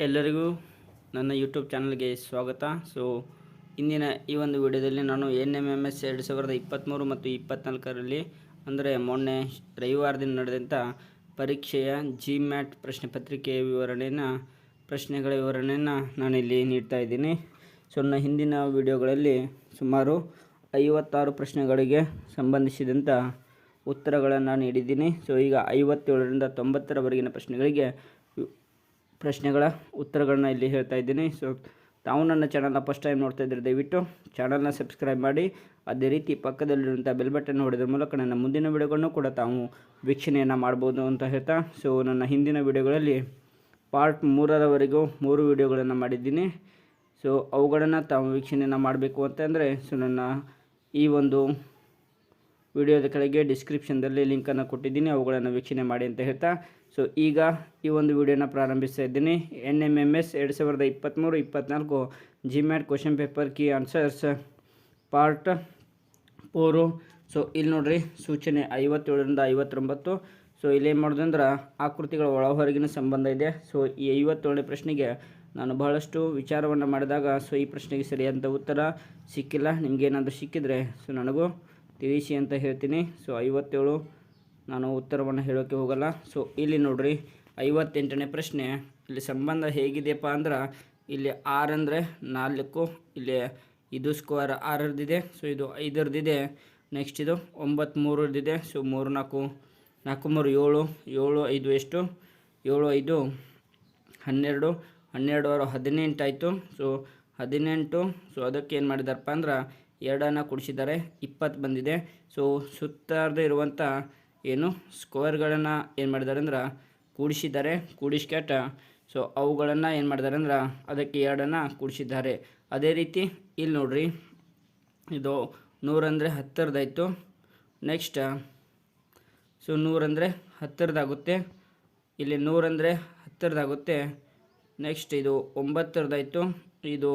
ಎಲ್ಲರಿಗೂ ನನ್ನ ಯೂಟ್ಯೂಬ್ ಚಾನಲ್ಗೆ ಸ್ವಾಗತ. ಇಂದಿನ ಈ ಒಂದು ವಿಡಿಯೋದಲ್ಲಿ ನಾನು NMMS 2023 ಮತ್ತು 24ರಲ್ಲಿ ಅಂದರೆ ಮೊನ್ನೆ ರವಿವಾರದಿಂದ ನಡೆದಂಥ ಪರೀಕ್ಷೆಯ GMAT ಪ್ರಶ್ನೆ ಪತ್ರಿಕೆಯ ಪ್ರಶ್ನೆಗಳ ವಿವರಣೆಯನ್ನು ನಾನಿಲ್ಲಿ ನೀಡ್ತಾ ಇದ್ದೀನಿ. ನನ್ನ ಹಿಂದಿನ ವಿಡಿಯೋಗಳಲ್ಲಿ ಸುಮಾರು 56 ಪ್ರಶ್ನೆಗಳಿಗೆ ಸಂಬಂಧಿಸಿದಂಥ ಉತ್ತರಗಳನ್ನು ನೀಡಿದ್ದೀನಿ. ಈಗ 57ರಿಂದ 90ರವರೆಗಿನ ಪ್ರಶ್ನೆಗಳ ಉತ್ತರಗಳನ್ನ ಇಲ್ಲಿ ಹೇಳ್ತಾ ಇದ್ದೀನಿ. ತಾವು ನನ್ನ ಚಾನಲ್ನ ಫಸ್ಟ್ ಟೈಮ್ ನೋಡ್ತಾ ಇದ್ದರೆ ದಯವಿಟ್ಟು ಚಾನಲ್ನ ಸಬ್ಸ್ಕ್ರೈಬ್ ಮಾಡಿ, ಅದೇ ರೀತಿ ಪಕ್ಕದಲ್ಲಿರುವಂಥ ಬೆಲ್ ಬಟನ್ ಹೊಡೆದ್ರ ಮೂಲಕ ನನ್ನ ಮುಂದಿನ ವಿಡಿಯೋಗಳನ್ನು ಕೂಡ ತಾವು ವೀಕ್ಷಣೆಯನ್ನು ಮಾಡ್ಬೋದು ಅಂತ ಹೇಳ್ತಾ, ನನ್ನ ಹಿಂದಿನ ವಿಡಿಯೋಗಳಲ್ಲಿ ಪಾರ್ಟ್ 3ರವರೆಗೂ 3 ವಿಡಿಯೋಗಳನ್ನು ಮಾಡಿದ್ದೀನಿ. ಅವುಗಳನ್ನು ತಾವು ವೀಕ್ಷಣೆಯನ್ನು ಮಾಡಬೇಕು ಅಂತಂದರೆ ನನ್ನ ಈ ಒಂದು ವಿಡಿಯೋದ ಕೆಳಗೆ ಡಿಸ್ಕ್ರಿಪ್ಷನ್ದಲ್ಲಿ ಲಿಂಕನ್ನು ಕೊಟ್ಟಿದ್ದೀನಿ, ಅವುಗಳನ್ನು ವೀಕ್ಷಣೆ ಮಾಡಿ ಅಂತ ಹೇಳ್ತಾ ಈಗ ಈ ಒಂದು ವಿಡಿಯೋನ ಪ್ರಾರಂಭಿಸ್ತಾ ಇದ್ದೀನಿ. NMMS 2023-24 GMAT question paper key answers part 4. ಇಲ್ಲಿ ನೋಡ್ರಿ ಸೂಚನೆ 57ರಿಂದ 59. ಇಲ್ಲೇನು ಮಾಡೋದಂದ್ರೆ ಆಕೃತಿಗಳ ಒಳ ಹೊರಗಿನ ಸಂಬಂಧ ಇದೆ. ಈ 57ನೇ ಪ್ರಶ್ನೆಗೆ ನಾನು ಬಹಳಷ್ಟು ವಿಚಾರವನ್ನು ಮಾಡಿದಾಗ ಈ ಪ್ರಶ್ನೆಗೆ ಸರಿಯಾದಂಥ ಉತ್ತರ ಸಿಕ್ಕಿಲ್ಲ. ನಿಮಗೇನಾದರೂ ಸಿಕ್ಕಿದರೆ ನನಗೂ ತಿಳಿಸಿ ಅಂತ ಹೇಳ್ತೀನಿ. 57 ನಾನು ಉತ್ತರವನ್ನು ಹೇಳೋಕ್ಕೆ ಹೋಗಲ್ಲ. ಇಲ್ಲಿ ನೋಡ್ರಿ 58ನೇ ಪ್ರಶ್ನೆ. ಇಲ್ಲಿ ಸಂಬಂಧ ಹೇಗಿದೆಯಪ್ಪ ಅಂದ್ರೆ ಇಲ್ಲಿ 6 ಅಂದರೆ 4, ಇಲ್ಲಿ ಇದು ಸ್ಕ್ವೇರ್ 6ರದಿದೆ, ಇದು 5ರದಿದೆ. ನೆಕ್ಸ್ಟ್ ಇದು 9 3ರದಿದೆ. 3 4 4 3 7, 7 5 ಎಷ್ಟು? 7 5 12, 12 6 18 ಆಯಿತು. 18. ಅದಕ್ಕೆ ಏನು ಮಾಡಿದಾರಪ್ಪ ಅಂದ್ರೆ 2 ಕೂಡಿಸಿದ್ದಾರೆ, 20 ಬಂದಿದೆ. ಸುತ್ತಾರದೇ ಇರುವಂಥ ಏನು ಸ್ಕ್ವೇರ್ಗಳನ್ನು ಏನು ಮಾಡಿದ್ದಾರೆ ಅಂದ್ರೆ ಕೂಡಿಸಿದ್ದಾರೆ. ಕೂಡಿಸ್ಕ್ಯಾಟ ಅವುಗಳನ್ನು ಏನು ಮಾಡಿದ್ದಾರೆ ಅಂದ್ರೆ ಅದಕ್ಕೆ 2 ಕೂಡಿಸಿದ್ದಾರೆ. ಅದೇ ರೀತಿ ಇಲ್ಲಿ ನೋಡ್ರಿ ಇದು 100 ಅಂದರೆ 10ರದಾಯಿತು. ನೆಕ್ಸ್ಟ್ 100 ಅಂದರೆ 10ರದಾಗುತ್ತೆ. ಇಲ್ಲಿ 100 ಅಂದರೆ 10ರದಾಗುತ್ತೆ. ನೆಕ್ಸ್ಟ್ ಇದು 9ರದಾಯಿತು, ಇದು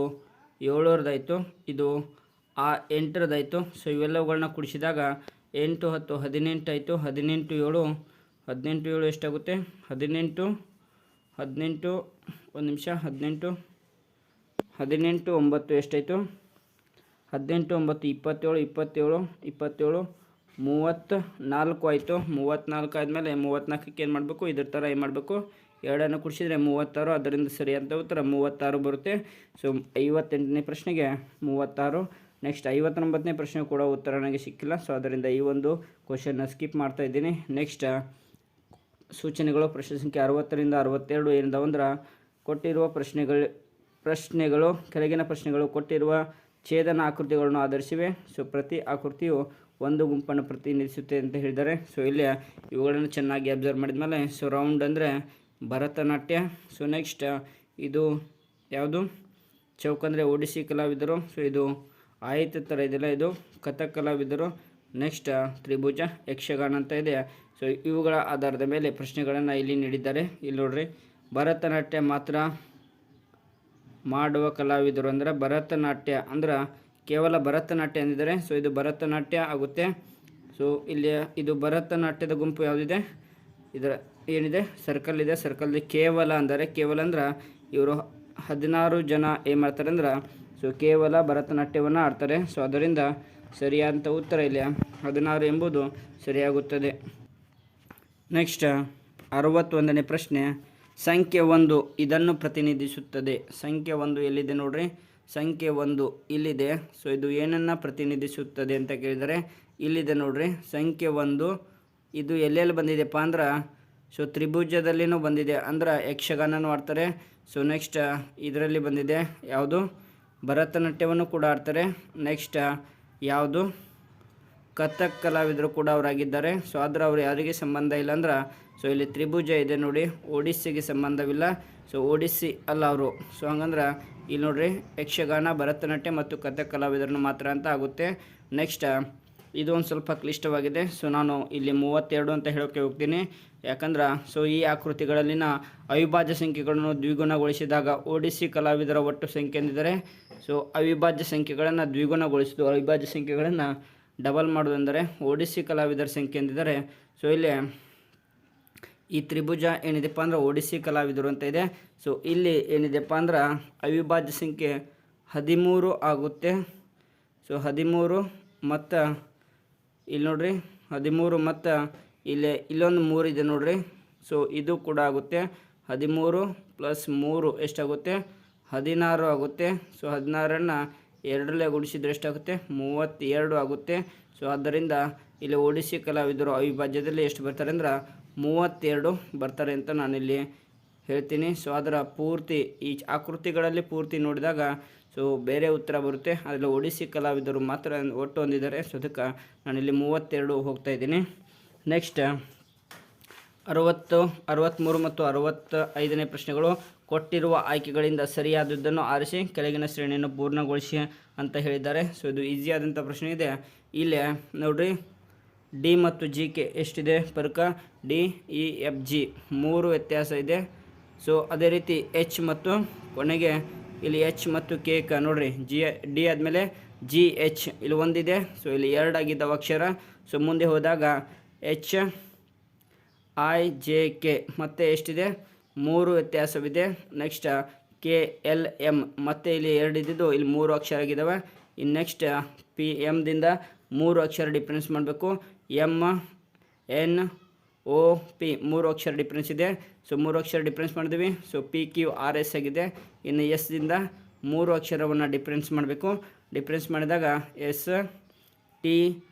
7ರದಾಯಿತು, ಇದು 8ರದಾಯಿತು. ಇವೆಲ್ಲವುಗಳನ್ನ ಕೂಡಿಸಿದಾಗ 8 10 18 ಆಯಿತು. 18 7 18 7 ಎಷ್ಟಾಗುತ್ತೆ? 18 18 ಒಂದು ನಿಮಿಷ 18 18 9 ಎಷ್ಟಾಯಿತು? 18 9 27 27 27 34 ಆಯಿತು. 34 ಆದಮೇಲೆ 34ಕ್ಕೆ ಏನು ಮಾಡಬೇಕು? ಇದ್ರ ಥರ ಏನು ಮಾಡಬೇಕು? 2 ಕೂಡಿಸಿದರೆ 36. ಅದರಿಂದ ಸರಿಯಾದ ಉತ್ತರ 36 ಬರುತ್ತೆ. 58ನೇ ಪ್ರಶ್ನೆಗೆ 36. ನೆಕ್ಸ್ಟ್ 59ನೇ ಪ್ರಶ್ನೆ ಕೂಡ ಉತ್ತರ ನನಗೆ ಸಿಕ್ಕಿಲ್ಲ. ಅದರಿಂದ ಈ ಒಂದು ಕ್ವಶನ್ನ ಸ್ಕಿಪ್ ಮಾಡ್ತಾ ಇದ್ದೀನಿ. ನೆಕ್ಸ್ಟ್ ಸೂಚನೆಗಳು ಪ್ರಶ್ನೆ ಸಂಖ್ಯೆ 60ರಿಂದ 62 ಏನಿದಾವೆ ಅಂದ್ರೆ ಕೊಟ್ಟಿರುವ ಪ್ರಶ್ನೆಗಳು ಕೆಳಗಿನ ಪ್ರಶ್ನೆಗಳು ಕೊಟ್ಟಿರುವ ಛೇದನ ಆಕೃತಿಗಳನ್ನು ಆಧರಿಸಿವೆ. ಪ್ರತಿ ಆಕೃತಿಯು ಒಂದು ಗುಂಪನ್ನು ಪ್ರತಿನಿಧಿಸುತ್ತೆ ಅಂತ ಹೇಳಿದ್ದಾರೆ. ಇಲ್ಲಿ ಇವುಗಳನ್ನು ಚೆನ್ನಾಗಿ ಅಬ್ಸರ್ವ್ ಮಾಡಿದ್ಮೇಲೆ ರೌಂಡ್ ಅಂದರೆ ಭರತನಾಟ್ಯ. ನೆಕ್ಸ್ಟ್ ಇದು ಯಾವುದು? ಚೌಕ ಅಂದರೆ ಒಡಿಸ್ಸಿ ಕಲಾವಿದರು. ಇದು ಆಯಿತ ಥರ ಇದೆಲ್ಲ, ಇದು ಕಥಕ್ ಕಲಾವಿದರು. ನೆಕ್ಸ್ಟ್ ತ್ರಿಭುಜ ಯಕ್ಷಗಾನ ಅಂತ ಇದೆ. ಇವುಗಳ ಆಧಾರದ ಮೇಲೆ ಪ್ರಶ್ನೆಗಳನ್ನು ಇಲ್ಲಿ ನೀಡಿದ್ದಾರೆ. ಇಲ್ಲಿ ನೋಡ್ರಿ ಭರತನಾಟ್ಯ ಮಾತ್ರ ಮಾಡುವ ಕಲಾವಿದರು ಅಂದರೆ ಭರತನಾಟ್ಯ ಅಂದ್ರೆ ಕೇವಲ ಭರತನಾಟ್ಯ ಅಂದಿದ್ದಾರೆ. ಇದು ಭರತನಾಟ್ಯ ಆಗುತ್ತೆ. ಇಲ್ಲಿ ಇದು ಭರತನಾಟ್ಯದ ಗುಂಪು ಯಾವುದಿದೆ? ಇದರ ಏನಿದೆ? ಸರ್ಕಲ್ ಇದೆ. ಸರ್ಕಲ್ ಕೇವಲ ಅಂದರೆ ಕೇವಲ ಅಂದ್ರೆ ಇವರು 16 ಜನ ಏನು ಮಾಡ್ತಾರೆ ಅಂದ್ರೆ ಕೇವಲ ಭರತನಾಟ್ಯವನ್ನು ಆಡ್ತಾರೆ. ಅದರಿಂದ ಸರಿಯಾದಂಥ ಉತ್ತರ ಇಲ್ಲಿ 16 ಎಂಬುದು ಸರಿಯಾಗುತ್ತದೆ. ನೆಕ್ಸ್ಟ್ 61ನೇ ಪ್ರಶ್ನೆ. ಸಂಖ್ಯೆ 1 ಇದನ್ನು ಪ್ರತಿನಿಧಿಸುತ್ತದೆ. ಸಂಖ್ಯೆ 1 ಎಲ್ಲಿದೆ ನೋಡ್ರಿ? ಸಂಖ್ಯೆ 1 ಇಲ್ಲಿದೆ. ಇದು ಏನನ್ನು ಪ್ರತಿನಿಧಿಸುತ್ತದೆ ಅಂತ ಕೇಳಿದರೆ ಇಲ್ಲಿದೆ ನೋಡ್ರಿ. ಸಂಖ್ಯೆ 1 ಇದು ಎಲ್ಲೆಲ್ಲಿ ಬಂದಿದೆಪ್ಪ ಅಂದ್ರೆ ತ್ರಿಭುಜದಲ್ಲಿನೂ ಬಂದಿದೆ, ಅಂದ್ರೆ ಯಕ್ಷಗಾನನೂ ಆಡ್ತಾರೆ. ನೆಕ್ಸ್ಟ್ ಇದರಲ್ಲಿ ಬಂದಿದೆ ಯಾವುದು? ಭರತನಾಟ್ಯವನ್ನು ಕೂಡ ಆಡ್ತಾರೆ. ನೆಕ್ಸ್ಟ್ ಯಾವುದು? ಕಥಕ್ ಕಲಾವಿದರು ಕೂಡ ಅವರಾಗಿದ್ದಾರೆ. ಆದರೆ ಅವರು ಯಾರಿಗೆ ಸಂಬಂಧ ಇಲ್ಲ ಅಂದ್ರೆ ಇಲ್ಲಿ ತ್ರಿಭುಜ ಇದೆ ನೋಡಿ, ಒಡಿಸ್ಸಿಗೆ ಸಂಬಂಧವಿಲ್ಲ. ಒಡಿಸ್ಸಿ ಅಲ್ಲ ಅವರು. ಹಂಗಂದ್ರೆ ಇಲ್ಲಿ ನೋಡ್ರಿ ಯಕ್ಷಗಾನ, ಭರತನಾಟ್ಯ ಮತ್ತು ಕಥಕ್ ಕಲಾವಿದರನ್ನು ಮಾತ್ರ ಅಂತ ಆಗುತ್ತೆ. ನೆಕ್ಸ್ಟ್ ಇದು ಒಂದು ಸ್ವಲ್ಪ ಕ್ಲಿಷ್ಟವಾಗಿದೆ. ನಾನು ಇಲ್ಲಿ 32 ಅಂತ ಹೇಳೋಕ್ಕೆ ಹೋಗ್ತೀನಿ. ಯಾಕಂದ್ರೆ ಈ ಆಕೃತಿಗಳಲ್ಲಿನ ಅವಿಭಾಜ್ಯ ಸಂಖ್ಯೆಗಳನ್ನು ದ್ವಿಗುಣಗೊಳಿಸಿದಾಗ ಒಡಿಸ್ಸಿ ಕಲಾವಿದರ ಒಟ್ಟು ಸಂಖ್ಯೆ ಎಂದಿದ್ದಾರೆ. ಅವಿಭಾಜ್ಯ ಸಂಖ್ಯೆಗಳನ್ನು ದ್ವಿಗುಣಗೊಳಿಸಿದ್ದು ಅವಿಭಾಜ್ಯ ಸಂಖ್ಯೆಗಳನ್ನು ಡಬಲ್ ಮಾಡೋದಂದರೆ ಒಡಿಸ್ಸಿ ಕಲಾವಿದರ ಸಂಖ್ಯೆ ಎಂದಿದ್ದಾರೆ. ಇಲ್ಲಿ ಈ ತ್ರಿಭುಜ ಏನಿದೆಪ್ಪ ಅಂದ್ರೆ ಒಡಿಸ್ಸಿ ಕಲಾವಿದರು ಅಂತ ಇದೆ. ಸೊ ಇಲ್ಲಿ ಏನಿದೆಪ್ಪ ಅಂದ್ರೆ ಅವಿಭಾಜ್ಯ ಸಂಖ್ಯೆ 13 ಆಗುತ್ತೆ. ಸೊ 13 ಮತ್ತು ಇಲ್ಲಿ ನೋಡ್ರಿ 13 ಮತ್ತು ಇಲ್ಲೊಂದು 3 ಇದೆ ನೋಡ್ರಿ. ಸೊ ಇದು ಕೂಡ ಆಗುತ್ತೆ. 13 + 3 ಎಷ್ಟಾಗುತ್ತೆ? 16 ಆಗುತ್ತೆ. ಸೊ 16ನ್ನು 2ರಲ್ಲೇ ಗುಣಿಸಿದ್ರೆ ಎಷ್ಟಾಗುತ್ತೆ? 32 ಆಗುತ್ತೆ. ಸೊ ಆದ್ದರಿಂದ ಇಲ್ಲಿ ಒಡಿಸ್ಸಿ ಕಲಾವಿದರು ಅವಿಭಾಜ್ಯದಲ್ಲಿ ಎಷ್ಟು ಬರ್ತಾರೆ ಅಂದ್ರೆ 32 ಬರ್ತಾರೆ ಅಂತ ನಾನಿಲ್ಲಿ ಹೇಳ್ತೀನಿ. ಸೊ ಅದರ ಪೂರ್ತಿ ಈ ಆಕೃತಿಗಳಲ್ಲಿ ಪೂರ್ತಿ ನೋಡಿದಾಗ ಸೊ ಬೇರೆ ಉತ್ತರ ಬರುತ್ತೆ. ಅದರಲ್ಲಿ ಒಡಿಸ್ಸಿ ಕಲಾವಿದರು ಮಾತ್ರ ಒಟ್ಟು ಹೊಂದಿದ್ದಾರೆ. ಸೊ ಅದಕ್ಕೆ ನಾನಿಲ್ಲಿ 32 ಹೋಗ್ತಾ ಇದ್ದೀನಿ. ನೆಕ್ಸ್ಟ್ 60, 63 ಮತ್ತು 65ನೇ ಪ್ರಶ್ನೆಗಳು. ಕೊಟ್ಟಿರುವ ಆಯ್ಕೆಗಳಿಂದ ಸರಿಯಾದದ್ದನ್ನು ಆರಿಸಿ ಕೆಳಗಿನ ಶ್ರೇಣಿಯನ್ನು ಪೂರ್ಣಗೊಳಿಸಿ ಅಂತ ಹೇಳಿದ್ದಾರೆ. ಸೊ ಇದು ಈಸಿ ಆದಂಥ ಪ್ರಶ್ನೆ ಇದೆ. ಇಲ್ಲೇ ನೋಡ್ರಿ ಡಿ ಮತ್ತು ಜಿ ಕೆ ಎಷ್ಟಿದೆ ಫರಕ? ಡಿ ಇ ಎಫ್ ಜಿ 3 ವ್ಯತ್ಯಾಸ ಇದೆ. ಸೊ ಅದೇ ರೀತಿ ಎಚ್ ಮತ್ತು ಕೊನೆಗೆ ಇಲ್ಲಿ ಎಚ್ ಮತ್ತು ಕೆ ಕ ನೋಡ್ರಿ ಡಿ ಆದಮೇಲೆ ಜಿ ಎಚ್ ಇಲ್ಲಿ ಒಂದಿದೆ. ಸೊ ಇಲ್ಲಿ 2 ಆಗಿದ್ದಾವೆ ಅಕ್ಷರ. ಸೊ ಮುಂದೆ ಹೋದಾಗ ಎಚ್ ಐ ಜೆ ಕೆ ಮತ್ತೆ ಎಷ್ಟಿದೆ? 3 ವ್ಯತ್ಯಾಸವಿದೆ. ನೆಕ್ಸ್ಟ್ ಕೆ ಎಲ್ ಎಮ್ ಮತ್ತೆ ಇಲ್ಲಿ 2 ಇದ್ದಿದ್ದು ಇಲ್ಲಿ 3 ಅಕ್ಷರ ಆಗಿದ್ದಾವೆ. ಇನ್ನು ನೆಕ್ಸ್ಟ್ ಪಿ ಎಮ್ದಿಂದ 3 ಅಕ್ಷರ ಡಿಫ್ರೆನ್ಸ್ ಮಾಡಬೇಕು. ಎಮ್ ಎನ್ ಓ ಪಿ 3 ಅಕ್ಷರ ಡಿಫ್ರೆನ್ಸ್ ಇದೆ. ಸೊ 3 ಅಕ್ಷರ ಡಿಫ್ರೆನ್ಸ್ ಮಾಡಿದ್ವಿ. So p Q r s ಆಗಿದೆ. ಇನ್ನು ಎಸ್ದಿಂದ 3 ಅಕ್ಷರವನ್ನು ಡಿಫ್ರೆನ್ಸ್ ಮಾಡಬೇಕು. ಡಿಫ್ರೆನ್ಸ್ ಮಾಡಿದಾಗ s t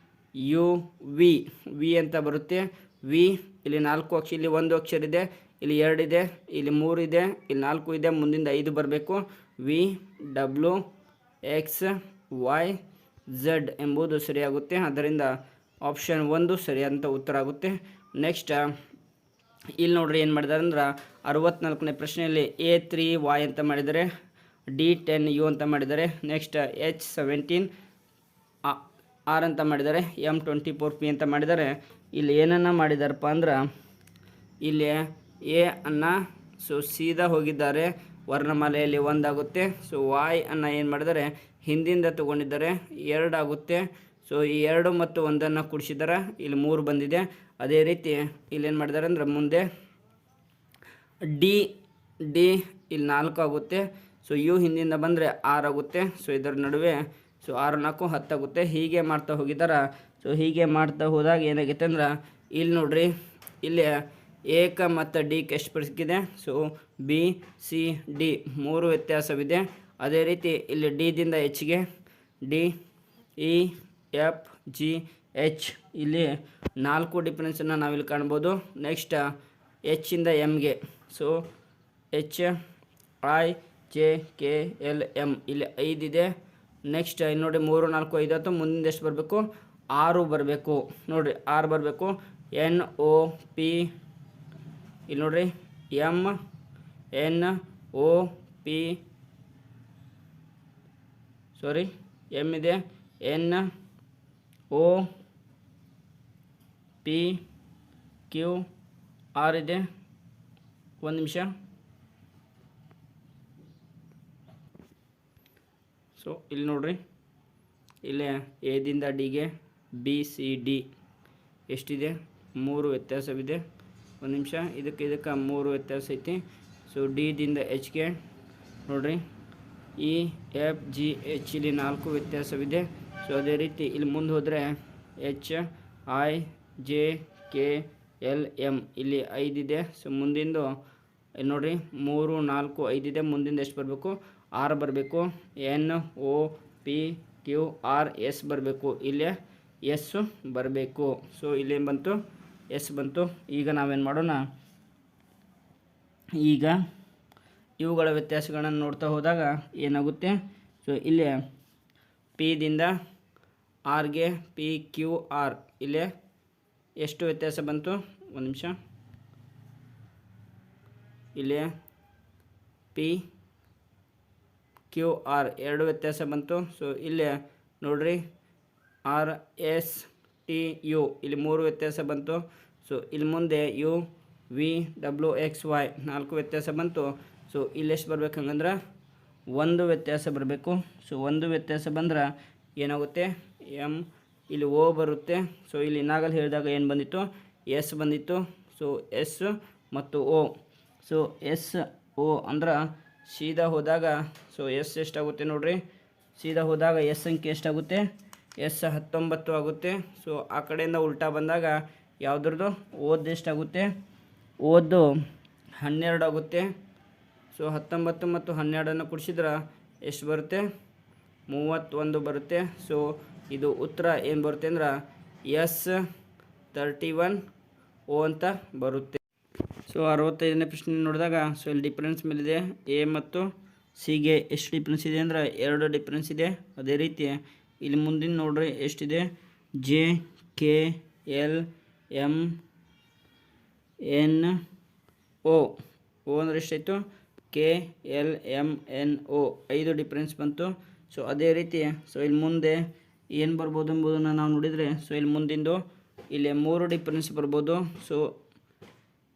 u v v ಅಂತ ಬರುತ್ತೆ. ವಿ ಇಲ್ಲಿ 4 ಅಕ್ಷರ, ಇಲ್ಲಿ 1 ಅಕ್ಷರ ಇದೆ, ಇಲ್ಲಿ 2 ಇದೆ, ಇಲ್ಲಿ 3 ಇದೆ, ಇಲ್ಲಿ 4 ಇದೆ, ಮುಂದಿಂದ 5 ಬರಬೇಕು. ವಿ ಡಬ್ಲ್ಯೂ ಎಕ್ಸ್ ವೈ ಝಡ್ ಎಂಬುದು ಸರಿಯಾಗುತ್ತೆ. ಆದ್ದರಿಂದ ಆಪ್ಷನ್ 1 ಸರಿಯಾದಂಥ ಉತ್ತರ ಆಗುತ್ತೆ. ನೆಕ್ಸ್ಟ್ ಇಲ್ಲಿ ನೋಡ್ರಿ ಏನು ಮಾಡಿದ್ದಾರೆ ಅಂದ್ರೆ 64ನೇ ಪ್ರಶ್ನೆಯಲ್ಲಿ A3Y ಅಂತ ಮಾಡಿದ್ದಾರೆ, D10U ಅಂತ ಮಾಡಿದ್ದಾರೆ, ನೆಕ್ಸ್ಟ್ H17 R ಅಂತ ಮಾಡಿದ್ದಾರೆ, M24P ಅಂತ ಮಾಡಿದ್ದಾರೆ. ಇಲ್ಲಿ ಏನನ್ನ ಮಾಡಿದಾರಪ್ಪ ಅಂದ್ರೆ ಇಲ್ಲಿ ಎ ಅನ್ನು ಸೊ ಸೀದಾ ಹೋಗಿದ್ದಾರೆ, ವರ್ಣಮಾಲೆಯಲ್ಲಿ 1 ಆಗುತ್ತೆ. ಸೊ Y ಅನ್ನು ಏನು ಮಾಡಿದ್ದಾರೆ ಹಿಂದಿಂದ ತೊಗೊಂಡಿದ್ದಾರೆ, 2 ಆಗುತ್ತೆ. ಸೊ ಈ 2 ಮತ್ತು 1 ಕೂಡಿಸಿದ್ದಾರೆ, ಇಲ್ಲಿ 3 ಬಂದಿದೆ. ಅದೇ ರೀತಿ ಇಲ್ಲೇನು ಮಾಡಿದ್ದಾರೆ ಅಂದ್ರೆ ಮುಂದೆ ಡಿ ಇಲ್ಲಿ 4 ಆಗುತ್ತೆ. ಸೊ ಯು ಹಿಂದಿಂದ ಬಂದರೆ 6 ಆಗುತ್ತೆ. ಸೊ ಇದರ ನಡುವೆ ಸೊ 6 4 10 ಆಗುತ್ತೆ. ಹೀಗೆ ಮಾಡ್ತಾ ಹೋಗಿದ್ದಾರೆ. ಸೊ ಹೀಗೆ ಮಾಡ್ತಾ ಹೋದಾಗ ಏನಾಗುತ್ತೆ ಅಂದ್ರೆ ಇಲ್ಲಿ ನೋಡ್ರಿ ಇಲ್ಲಿ ಏಕ ಮತ್ತು ಡಿಗೆ ಎಷ್ಟು ಸಿಕ್ಕಿದೆ? ಸೊ ಬಿ ಸಿ ಡಿ 3 ವ್ಯತ್ಯಾಸವಿದೆ. ಅದೇ ರೀತಿ ಇಲ್ಲಿ ಡಿದಿಂದ ಎಚ್ಗೆ D E F G H ಇಲ್ಲಿ 4 ಡಿಫ್ರೆನ್ಸನ್ನು ನಾವಿಲ್ಲಿ ಕಾಣ್ಬೋದು. ನೆಕ್ಸ್ಟ್ ಎಚ್ಚಿಂದ ಎಮ್ಗೆ so H I J K L M ಇಲ್ಲಿ 5 ಇದೆ. ನೆಕ್ಸ್ಟ್ ನೋಡಿ 3 4 5 ಆಯ್ತು. ಮುಂದಿನ ಎಷ್ಟು ಬರಬೇಕು? 6 ಬರಬೇಕು. ನೋಡಿರಿ 6 ಬರಬೇಕು. ಎನ್ ಒ ಪಿ ಇಲ್ಲಿ ನೋಡಿರಿ ಎಮ್ ಎನ್ ಒ ಪಿ ಸಾರಿ ಎಮ್ ಇದೆ, N O P Q R ಇದೆ. ಒಂದು ನಿಮಿಷ. ಸೊ ಇಲ್ಲಿ ನೋಡ್ರಿ ಇಲ್ಲೇ ಎದಿಂದ ಡಿಗೆ ಬಿ ಸಿ ಡಿ ಎಷ್ಟಿದೆ? 3 ವ್ಯತ್ಯಾಸವಿದೆ. ಒಂದು ನಿಮಿಷ. ಇದಕ್ಕೆ 3 ವ್ಯತ್ಯಾಸ ಐತಿ. ಸೊ ಡಿದಿಂದ ಎಚ್ಗೆ ನೋಡ್ರಿ ಇ ಎಫ್ ಜಿ ಎಚ್ ಇಲ್ಲಿ 4 ವ್ಯತ್ಯಾಸವಿದೆ. ಸೊ ಅದೇ ರೀತಿ ಇಲ್ಲಿ ಮುಂದೆ ಹೋದರೆ H I J K L M ಇಲ್ಲಿ 5 ಇದೆ. ಸೊ ಮುಂದಿಂದು ಇಲ್ಲಿ ನೋಡಿರಿ 3 4 5 ಇದೆ. ಮುಂದಿಂದ ಎಷ್ಟು ಬರಬೇಕು? 6 ಬರಬೇಕು. N O P Q r s ಬರಬೇಕು. ಇಲ್ಲೇ ಎಸ್ ಬರಬೇಕು. ಸೊ ಇಲ್ಲೇನು ಬಂತು? ಎಸ್ ಬಂತು. ಈಗ ನಾವೇನು ಮಾಡೋಣ, ಈಗ ಇವುಗಳ ವ್ಯತ್ಯಾಸಗಳನ್ನು ನೋಡ್ತಾ ಹೋದಾಗ ಏನಾಗುತ್ತೆ? ಸೊ ಇಲ್ಲಿ ಪಿದಿಂದ ಆರ್ಗೆ ಪಿ ಕ್ಯೂ ಆರ್ ಇಲ್ಲೇ ಎಷ್ಟು ವ್ಯತ್ಯಾಸ ಬಂತು? ಒಂದು ನಿಮಿಷ. ಇಲ್ಲಿ ಪಿ ಕ್ಯೂ ಆರ್ 2 ವ್ಯತ್ಯಾಸ ಬಂತು. ಸೊ ಇಲ್ಲೇ ನೋಡ್ರಿ ಆರ್ ಎಸ್ ಟಿ ಯು ಇಲ್ಲಿ 3 ವ್ಯತ್ಯಾಸ ಬಂತು. ಸೊ ಇಲ್ಲಿ ಮುಂದೆ ಯು ವಿ ಡಬ್ಲ್ಯೂ ಎಕ್ಸ್ ವೈ 4 ವ್ಯತ್ಯಾಸ ಬಂತು. ಸೊ ಇಲ್ಲಿ ಎಷ್ಟು ಬರ್ಬೇಕು ಹಂಗಂದ್ರೆ 1 ವ್ಯತ್ಯಾಸ ಬರಬೇಕು. ಸೊ 1 ವ್ಯತ್ಯಾಸ ಬಂದ್ರೆ ಏನಾಗುತ್ತೆ? ಎಮ್ ಇಲ್ಲಿ ಓ ಬರುತ್ತೆ. ಸೊ ಇಲ್ಲಿ ನಾಗಲ್ ಹೇಳಿದಾಗ ಏನು ಬಂದಿತ್ತು? ಎಸ್ ಬಂದಿತ್ತು. ಸೊ ಎಸ್ ಮತ್ತು ಓ. ಸೊ ಎಸ್ ಓ ಅಂದ್ರೆ ಸೀದಾ ಹೋದಾಗ ಸೊ ಎಸ್ ಎಷ್ಟಾಗುತ್ತೆ ನೋಡಿರಿ, ಸೀದಾ ಹೋದಾಗ ಎಸ್ ಸಂಖ್ಯೆ ಎಷ್ಟಾಗುತ್ತೆ, ಎಸ್ 19 ಆಗುತ್ತೆ. ಸೊ ಆ ಕಡೆಯಿಂದ ಉಲ್ಟಾ ಬಂದಾಗ ಯಾವುದ್ರದ್ದು ಓದ್ದು ಎಷ್ಟಾಗುತ್ತೆ, ಓದ್ದು 12 ಆಗುತ್ತೆ. ಸೊ 19 ಮತ್ತು 12 ಕೂಡಿಸಿದ್ರೆ ಎಷ್ಟು ಬರುತ್ತೆ, 31 ಬರುತ್ತೆ. ಸೊ ಇದು ಉತ್ತರ ಏನು ಬರುತ್ತೆ ಅಂದ್ರೆ ಎಸ್ 31 ಓ ಅಂತ ಬರುತ್ತೆ. ಸೊ 65ನೇ ಪ್ರಶ್ನೆ ನೋಡಿದಾಗ ಸೊ ಇಲ್ಲಿ ಡಿಫ್ರೆನ್ಸ್ ಮೇಲಿದೆ, ಎ ಮತ್ತು ಸಿಗೆ ಎಷ್ಟು ಡಿಫ್ರೆನ್ಸ್ ಇದೆ ಅಂದ್ರೆ 2 ಡಿಫ್ರೆನ್ಸ್ ಇದೆ. ಅದೇ ರೀತಿ ಇಲ್ಲಿ ಮುಂದಿನ ನೋಡ್ರಿ ಎಷ್ಟಿದೆ, j K L m n o ಅಂದರೆ ಎಷ್ಟಾಯಿತು, k L m n o 5 difference ಬಂತು. ಸೊ ಅದೇ ರೀತಿ ಸೊ ಇಲ್ಲಿ ಮುಂದೆ ಏನು ಬರ್ಬೋದು ಎಂಬುದನ್ನು ನಾವು ನೋಡಿದರೆ ಸೊ ಇಲ್ಲಿ ಮುಂದಿಂದು ಇಲ್ಲಿ 3 ಡಿಫ್ರೆನ್ಸ್ ಬರ್ಬೋದು. So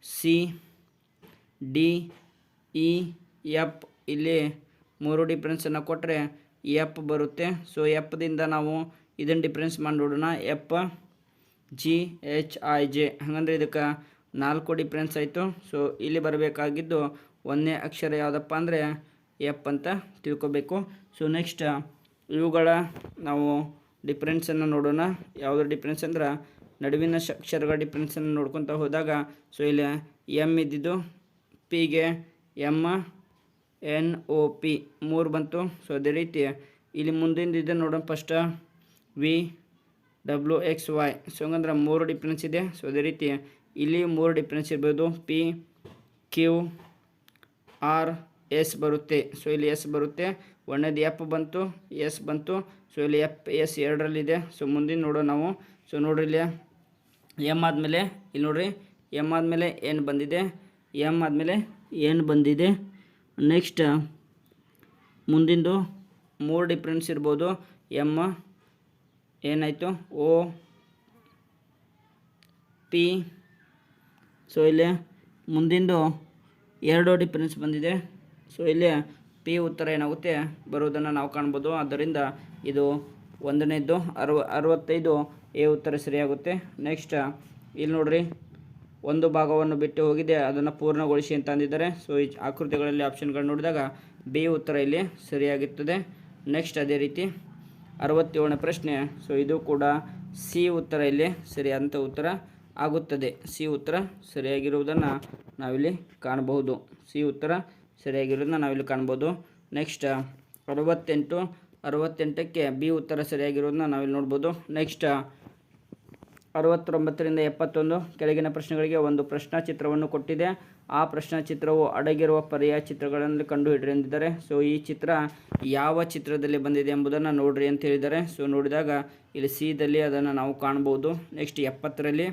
C D E F ಇಲ್ಲಿ 3 ಡಿಫ್ರೆನ್ಸನ್ನು ಕೊಟ್ಟರೆ ಎಫ್ ಬರುತ್ತೆ. ಸೊ ಎಫ್ದಿಂದ ನಾವು ಇದನ್ನು ಡಿಫ್ರೆನ್ಸ್ ಮಾಡಿ ನೋಡೋಣ, F G H I J. ಹಾಗಂದ್ರೆ ಇದಕ್ಕೆ 4 ಡಿಫ್ರೆನ್ಸ್ ಆಯಿತು. ಸೊ ಇಲ್ಲಿ ಬರಬೇಕಾಗಿದ್ದು ಒಂದನೇ ಅಕ್ಷರ ಯಾವುದಪ್ಪ ಅಂದರೆ ಎಫ್ ಅಂತ ತಿಳ್ಕೊಬೇಕು. ಸೊ ನೆಕ್ಸ್ಟ್ ಇವುಗಳ ನಾವು ಡಿಫ್ರೆನ್ಸನ್ನು ನೋಡೋಣ. ಯಾವುದ್ರ ಡಿಫ್ರೆನ್ಸ್ ಅಂದ್ರೆ ನಡುವಿನ ಅಕ್ಷರಗಳ ಡಿಫ್ರೆನ್ಸನ್ನು ನೋಡ್ಕೊತ ಹೋದಾಗ ಸೊ ಇಲ್ಲಿ ಎಮ್ ಇದ್ದಿದ್ದು ಪಿಗೆ ಎಮ್ ಎನ್ ಓ ಪಿ 3 ಬಂತು. ಸೊ ಅದೇ ರೀತಿ ಇಲ್ಲಿ ಮುಂದಿನ ಇದೆ ನೋಡೋಣ, ಫಸ್ಟ್ ವಿ ಡಬ್ಲ್ಯೂ ಎಕ್ಸ್ ವೈ. ಸೊ ಹಂಗಂದ್ರೆ 3 ಡಿಫ್ರೆನ್ಸ್ ಇದೆ. ಸೊ ಅದೇ ರೀತಿ ಇಲ್ಲಿ 3 ಡಿಫ್ರೆನ್ಸ್ ಇರ್ಬೋದು, ಪಿ ಕ್ಯೂ ಆರ್ ಎಸ್ ಬರುತ್ತೆ. ಸೊ ಇಲ್ಲಿ ಎಸ್ ಬರುತ್ತೆ. ಒಂದನೇದು ಎಫ್ ಬಂತು, ಎಸ್ ಬಂತು. ಸೊ ಇಲ್ಲಿ ಎಫ್ ಎಸ್ 2ರಲ್ಲಿದೆ. ಸೊ ಮುಂದಿನ ನೋಡೋಣ ನಾವು. ಸೊ ನೋಡ್ರಿ ಇಲ್ಲಿ ಎಮ್ ಆದಮೇಲೆ ಇಲ್ಲಿ ನೋಡ್ರಿ ಎಮ್ ಆದಮೇಲೆ ಏನು ಬಂದಿದೆ, ಎಮ್ ಆದಮೇಲೆ ಏನು ಬಂದಿದೆ. ನೆಕ್ಸ್ಟ್ ಮುಂದಿಂದು 3 ಡಿಫ್ರೆನ್ಸ್ ಇರ್ಬೋದು, ಎಮ್ ಏನಾಯಿತು ಓ ಪಿ. ಸೊ ಇಲ್ಲಿ ಮುಂದಿಂದು 2 ಡಿಫ್ರೆನ್ಸ್ ಬಂದಿದೆ. ಸೊ ಇಲ್ಲಿ ಪಿ ಉತ್ತರ ಏನಾಗುತ್ತೆ ಬರೋದನ್ನು ನಾವು ಕಾಣ್ಬೋದು. ಆದ್ದರಿಂದ ಇದು ಒಂದನೇದು 65 ಎ ಉತ್ತರ ಸರಿಯಾಗುತ್ತೆ. ನೆಕ್ಸ್ಟ್ ಇಲ್ಲಿ ನೋಡ್ರಿ ಒಂದು ಭಾಗವನ್ನು ಬಿಟ್ಟು ಹೋಗಿದೆ, ಅದನ್ನು ಪೂರ್ಣಗೊಳಿಸಿ ಅಂತ ಅಂದಿದ್ದಾರೆ. ಸೊ ಈ ಆಕೃತಿಗಳಲ್ಲಿ ಆಪ್ಷನ್ಗಳು ನೋಡಿದಾಗ ಬಿ ಉತ್ತರ ಇಲ್ಲಿ ಸರಿಯಾಗಿರ್ತದೆ. ನೆಕ್ಸ್ಟ್ ಅದೇ ರೀತಿ 67ನೇ ಪ್ರಶ್ನೆ. ಸೊ ಇದು ಕೂಡ ಸಿ ಉತ್ತರ ಇಲ್ಲಿ ಸರಿಯಾದಂಥ ಉತ್ತರ ಆಗುತ್ತದೆ. ಸಿ ಉತ್ತರ ಸರಿಯಾಗಿರುವುದನ್ನು ನಾವಿಲ್ಲಿ ಕಾಣಬಹುದು. ಸಿ ಉತ್ತರ ಸರಿಯಾಗಿರೋದನ್ನ ನಾವಿಲ್ಲಿ ಕಾಣ್ಬೋದು. ನೆಕ್ಸ್ಟ್ 68ಕ್ಕೆ ಬಿ ಉತ್ತರ ಸರಿಯಾಗಿರೋದನ್ನ ನಾವಿಲ್ಲಿ ನೋಡ್ಬೋದು. ನೆಕ್ಸ್ಟ್ 69ರಿಂದ 71 ಕೆಳಗಿನ ಪ್ರಶ್ನೆಗಳಿಗೆ ಒಂದು ಪ್ರಶ್ನಾ ಚಿತ್ರವನ್ನು ಕೊಟ್ಟಿದೆ. ಆ ಪ್ರಶ್ನಾ ಚಿತ್ರವು ಅಡಗಿರುವ ಪರ್ಯಾಯ ಚಿತ್ರಗಳನ್ನು ಕಂಡುಹಿಡಿಯಿರಿ ಎಂದಿದ್ದಾರೆ. ಸೊ ಈ ಚಿತ್ರ ಯಾವ ಚಿತ್ರದಲ್ಲಿ ಬಂದಿದೆ ಎಂಬುದನ್ನು ನೋಡ್ರಿ ಅಂತ ಹೇಳಿದ್ದಾರೆ. ಸೊ ನೋಡಿದಾಗ ಇಲ್ಲಿ ಸಿದಲ್ಲಿ ಅದನ್ನು ನಾವು ಕಾಣ್ಬೋದು. ನೆಕ್ಸ್ಟ್ 70ರಲ್ಲಿ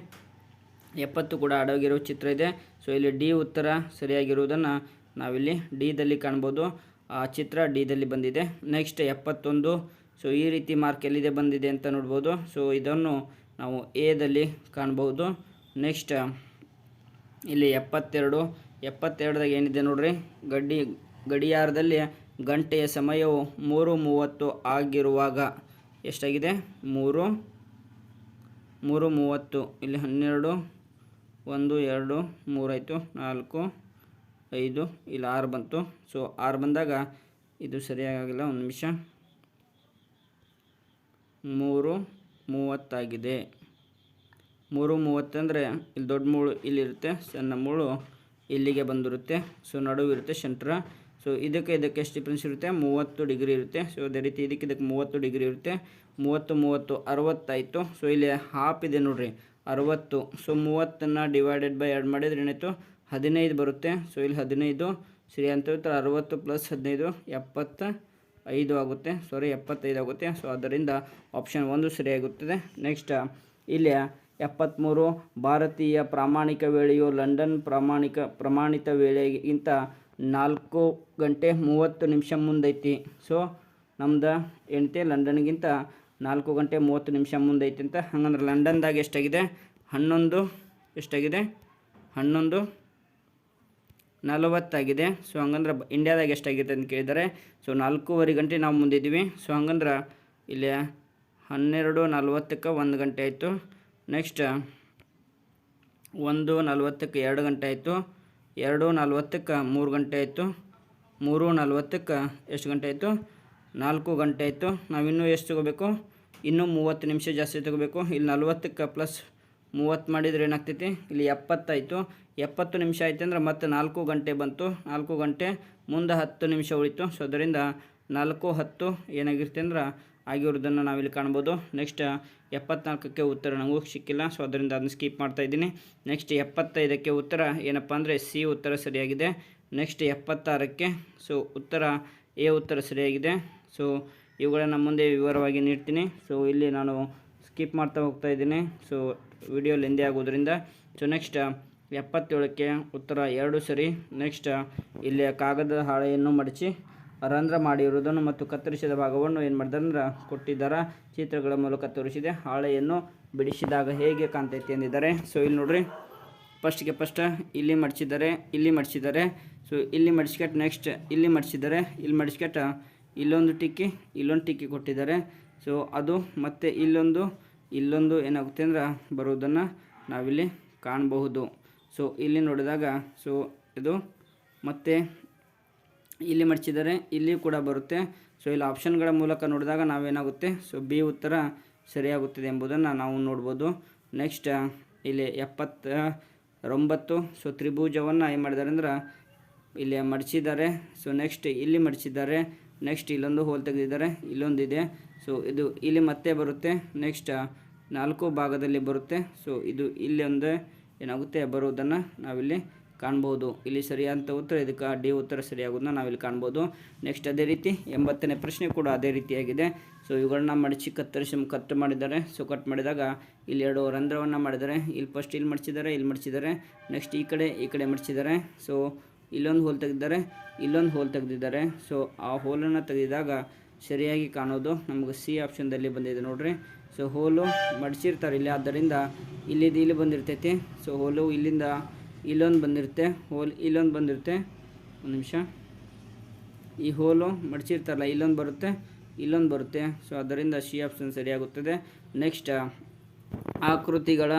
70 ಕೂಡ ಅಡಗಿರುವ ಚಿತ್ರ ಇದೆ. ಸೊ ಇಲ್ಲಿ ಡಿ ಉತ್ತರ ಸರಿಯಾಗಿರುವುದನ್ನು ನಾವಿಲ್ಲಿ ಡಿದಲ್ಲಿ ಕಾಣ್ಬೋದು. ಆ ಚಿತ್ರ ಡಿದಲ್ಲಿ ಬಂದಿದೆ. ನೆಕ್ಸ್ಟ್ 71. ಸೊ ಈ ರೀತಿ ಮಾರ್ಕ್ ಎಲ್ಲಿದೆ ಬಂದಿದೆ ಅಂತ ನೋಡ್ಬೋದು. ಸೊ ಇದನ್ನು ನಾವು ಎದಲ್ಲಿ ಕಾಣ್ಬೋದು. ನೆಕ್ಸ್ಟ್ ಇಲ್ಲಿ 72ದಾಗ ಏನಿದೆ ನೋಡ್ರಿ, ಗಡಿಯಾರದಲ್ಲಿ ಗಂಟೆಯ ಸಮಯವು 3:30 ಆಗಿರುವಾಗ ಎಷ್ಟಾಗಿದೆ, 3:30. ಇಲ್ಲಿ 12 1 2 3 ಆಯಿತು, 4 5 ಇಲ್ಲಿ 6 ಬಂತು. ಸೊ 6 ಬಂದಾಗ ಇದು ಸರಿಯಾಗಿಲ್ಲ, ಒಂದು ನಿಮಿಷ, 3:30 ಆಗಿದೆ. 3:30 ಅಂದರೆ ಇಲ್ಲಿ ದೊಡ್ಡ ಮೂಳು ಇಲ್ಲಿರುತ್ತೆ, ಸಣ್ಣ ಮೂಳು ಇಲ್ಲಿಗೆ ಬಂದಿರುತ್ತೆ. ಸೊ ನಡುವಿರುತ್ತೆ ಸೆಂಟ್ರ. ಸೊ ಇದಕ್ಕೆ ಎಷ್ಟು ಡಿಫ್ರೆನ್ಸ್ ಇರುತ್ತೆ, 30 ಡಿಗ್ರಿ ಇರುತ್ತೆ. ಸೊ ಅದೇ ರೀತಿ ಇದಕ್ಕೆ 30 ಡಿಗ್ರಿ ಇರುತ್ತೆ. 30 60 ಆಯಿತು. ಸೊ ಇಲ್ಲಿ ಹಾಫ್ ಇದೆ ನೋಡಿರಿ, 60. ಸೊ 30ನ್ನು ಡಿವೈಡೆಡ್ ಬೈ 2 ಮಾಡಿದರೆ ಏನಾಯಿತು, 15 ಬರುತ್ತೆ. ಸೊ ಇಲ್ಲಿ 15 ಸರಿ ಅಂತ 60 + 15 75 ಆಗುತ್ತೆ. 75 ಆಗುತ್ತೆ. ಸೊ ಆದ್ದರಿಂದ ಆಪ್ಷನ್ 1 ಸರಿಯಾಗುತ್ತದೆ. ನೆಕ್ಸ್ಟ್ ಇಲ್ಲಿ 73 ಭಾರತೀಯ ಪ್ರಾಮಾಣಿಕ ವೇಳೆಯು ಲಂಡನ್ ಪ್ರಮಾಣಿತ ವೇಳೆಗಿಂತ 4 ಗಂಟೆ 30 ನಿಮಿಷ ಮುಂದೈತಿ. ಸೊ ನಮ್ದು ಏನೈತೆ, ಲಂಡನ್ಗಿಂತ 4 ಗಂಟೆ 30 ನಿಮಿಷ ಮುಂದೈತಿ ಅಂತ. ಹಂಗಂದ್ರೆ ಲಂಡನ್ದಾಗ ಎಷ್ಟಾಗಿದೆ, 11 ಎಷ್ಟಾಗಿದೆ, 11:40 ಆಗಿದೆ. ಸೊ ಹಂಗಂದ್ರೆ ಇಂಡಿಯಾದಾಗ ಎಷ್ಟಾಗಿದೆ ಅಂತ ಕೇಳಿದ್ದಾರೆ. ಸೊ 4:15 ಗಂಟೆ ನಾವು ಮುಂದಿದ್ದೀವಿ. ಸೊ ಹಂಗಂದ್ರೆ ಇಲ್ಲಿ 12:40ಕ್ಕೆ 1 ಗಂಟೆ ಆಯಿತು. ನೆಕ್ಸ್ಟ್ 1:40ಕ್ಕೆ 2 ಗಂಟೆ ಆಯಿತು. 2:40ಕ್ಕೆ 3 ಗಂಟೆ ಆಯಿತು. 3:40ಕ್ಕೆ ಎಷ್ಟು ಗಂಟೆ ಆಯಿತು? 4 ಗಂಟೆ ಆಯಿತು. ನಾವಿನ್ನೂ ಎಷ್ಟು ತೊಗೋಬೇಕು? ಇನ್ನೂ 30 ನಿಮಿಷ ಜಾಸ್ತಿ ತೊಗೋಬೇಕು. ಇಲ್ಲಿ 40ಕ್ಕೆ ಪ್ಲಸ್ 30 ಮಾಡಿದರೆ ಏನಾಗ್ತೈತಿ? ಇಲ್ಲಿ 70 ಆಯಿತು. 70 ನಿಮಿಷ ಆಯ್ತು ಅಂದ್ರೆ ಮತ್ತೆ 4 ಗಂಟೆ ಬಂತು. 4 ಗಂಟೆ ಮುಂದೆ 10 ನಿಮಿಷ ಉಳಿತು. ಸೊ ಅದರಿಂದ 4:10 ಏನಾಗಿರುತ್ತೆ ಅಂದ್ರೆ ಆಗಿರೋದನ್ನು ನಾವಿಲ್ಲಿ ಕಾಣ್ಬೋದು. ನೆಕ್ಸ್ಟ್ 74ಕ್ಕೆ ಉತ್ತರ ನನಗೂ ಸಿಕ್ಕಿಲ್ಲ. ಸೊ ಅದರಿಂದ ಅದನ್ನು ಸ್ಕಿಪ್ ಮಾಡ್ತಾಯಿದ್ದೀನಿ. ನೆಕ್ಸ್ಟ್ 75ಕ್ಕೆ ಉತ್ತರ ಏನಪ್ಪ ಅಂದರೆ ಸಿ ಉತ್ತರ ಸರಿಯಾಗಿದೆ. ನೆಕ್ಸ್ಟ್ 76ಕ್ಕೆ ಸೊ ಉತ್ತರ ಎ ಉತ್ತರ ಸರಿಯಾಗಿದೆ. ಸೊ ಇವುಗಳನ್ನು ಮುಂದೆ ವಿವರವಾಗಿ ನೀಡ್ತೀನಿ. ಸೊ ಇಲ್ಲಿ ನಾನು ಸ್ಕಿಪ್ ಮಾಡ್ತಾ ಹೋಗ್ತಾ ಇದ್ದೀನಿ. ಸೊ ವಿಡಿಯೋ ಲೆಂದಿ ಆಗೋದ್ರಿಂದ. ಸೊ ನೆಕ್ಸ್ಟ್ 77ಕ್ಕೆ ಉತ್ತರ 2 ಸರಿ. ನೆಕ್ಸ್ಟ್ ಇಲ್ಲಿ ಕಾಗದದ ಹಾಳೆಯನ್ನು ಮಡಚಿ ರಂಧ್ರ ಮಾಡಿರುವುದನ್ನು ಮತ್ತು ಕತ್ತರಿಸಿದ ಭಾಗವನ್ನು ಏನು ಮಾಡಿದಾರೆ ಅಂದ್ರೆ ಕೊಟ್ಟಿದ್ದಾರೆ. ಚಿತ್ರಗಳ ಮೂಲಕ ತೋರಿಸಿದೆ. ಹಾಳೆಯನ್ನು ಬಿಡಿಸಿದಾಗ ಹೇಗೆ ಕಾಣ್ತೈತಿ ಎಂದಿದ್ದಾರೆ. ಸೊ ಇಲ್ಲಿ ನೋಡ್ರಿ, ಫಸ್ಟ್ ಇಲ್ಲಿ ಮಡಿಸಿದ್ದಾರೆ, ಇಲ್ಲಿ ಮಡಿಸಿದ್ದಾರೆ. ಸೊ ಇಲ್ಲಿ ಮಡಿಸ್ಕಟ್ಟು ನೆಕ್ಸ್ಟ್ ಇಲ್ಲಿ ಮಡಿಸಿದ್ದಾರೆ, ಇಲ್ಲಿ ಮಡಿಸ್ಕಟ್ಟು ಇಲ್ಲೊಂದು ಟಿಕ್ಕಿ ಕೊಟ್ಟಿದ್ದಾರೆ. ಸೊ ಅದು ಮತ್ತು ಇಲ್ಲೊಂದು ಏನಾಗುತ್ತೆ ಅಂದ್ರೆ ಬರುವುದನ್ನು ನಾವಿಲ್ಲಿ ಕಾಣಬಹುದು. ಸೊ ಇಲ್ಲಿ ನೋಡಿದಾಗ ಸೊ ಇದು ಮತ್ತು ಇಲ್ಲಿ ಮಡಿಸಿದ್ದಾರೆ, ಇಲ್ಲಿ ಕೂಡ ಬರುತ್ತೆ. ಸೊ ಇಲ್ಲಿ ಆಪ್ಷನ್ಗಳ ಮೂಲಕ ನೋಡಿದಾಗ ನಾವೇನಾಗುತ್ತೆ ಸೊ ಬಿ ಉತ್ತರ ಸರಿಯಾಗುತ್ತದೆ ಎಂಬುದನ್ನು ನಾವು ನೋಡ್ಬೋದು. ನೆಕ್ಸ್ಟ್ ಇಲ್ಲಿ 79 ಸೊ ತ್ರಿಭುಜವನ್ನು ಏನು ಮಾಡಿದ್ದಾರೆ ಅಂದ್ರೆ ಇಲ್ಲಿ ಮಡಿಸಿದ್ದಾರೆ. ಸೊ ನೆಕ್ಸ್ಟ್ ಇಲ್ಲಿ ಮಡಿಸಿದ್ದಾರೆ. ನೆಕ್ಸ್ಟ್ ಇಲ್ಲೊಂದು ಹೋಲ್ ತೆಗೆದಿದ್ದಾರೆ, ಇಲ್ಲೊಂದಿದೆ. ಸೊ ಇದು ಇಲ್ಲಿ ಮತ್ತೆ ಬರುತ್ತೆ. ನೆಕ್ಸ್ಟ್ 4 ಭಾಗದಲ್ಲಿ ಬರುತ್ತೆ. ಸೊ ಇದು ಇಲ್ಲಿ ಒಂದು ಏನಾಗುತ್ತೆ ಬರುವುದನ್ನು ನಾವಿಲ್ಲಿ ಕಾಣ್ಬೋದು. ಇಲ್ಲಿ ಸರಿಯಾದಂಥ ಉತ್ತರ ಇದಕ್ಕೆ ಡಿ ಉತ್ತರ ಸರಿಯಾಗೋದನ್ನ ನಾವಿಲ್ಲಿ ಕಾಣ್ಬೋದು. ನೆಕ್ಸ್ಟ್ ಅದೇ ರೀತಿ 80ನೇ ಪ್ರಶ್ನೆ ಕೂಡ ಅದೇ ರೀತಿಯಾಗಿದೆ. ಸೊ ಇವುಗಳನ್ನ ಮಡಚಿ ಕಟ್ ಮಾಡಿದ್ದಾರೆ. ಸೊ ಕಟ್ ಮಾಡಿದಾಗ ಇಲ್ಲಿ 2 ರಂಧ್ರವನ್ನು ಮಾಡಿದ್ದಾರೆ. ಇಲ್ಲಿ ಫಸ್ಟ್ ಇಲ್ಲಿ ಮಡಿಸಿದ್ದಾರೆ. ನೆಕ್ಸ್ಟ್ ಈ ಕಡೆ ಮಡಿಸಿದ್ದಾರೆ. ಸೊ ಇಲ್ಲೊಂದು ಹೋಲ್ ತೆಗೆದಿದ್ದಾರೆ, ಇಲ್ಲೊಂದು ಹೋಲ್ ತೆಗೆದಿದ್ದಾರೆ. ಸೊ ಆ ಹೋಲನ್ನು ತೆಗೆದಿದಾಗ ಸರಿಯಾಗಿ ಕಾಣೋದು ನಮಗೆ ಸಿ ಆಪ್ಷನ್ದಲ್ಲಿ ಬಂದಿದೆ ನೋಡ್ರಿ. ಸೊ ಹೋಲು ಮಡಿಸಿರ್ತಾರೆ ಇಲ್ಲಿ, ಆದ್ದರಿಂದ ಇಲ್ಲಿ ಬಂದಿರ್ತೈತಿ. ಸೊ ಹೋಲು ಇಲ್ಲಿಂದ ಇಲ್ಲೊಂದು ಬಂದಿರುತ್ತೆ, ಹೋಲ್ ಇಲ್ಲೊಂದು ಬಂದಿರುತ್ತೆ. ಒಂದು ನಿಮಿಷ, ಈ ಹೋಲು ಮಡಿಸಿರ್ತಾರಲ್ಲ ಇಲ್ಲೊಂದು ಬರುತ್ತೆ. ಸೊ ಅದರಿಂದ ಸಿ ಆಪ್ಷನ್ ಸರಿಯಾಗುತ್ತದೆ. ನೆಕ್ಸ್ಟ್ ಆಕೃತಿಗಳ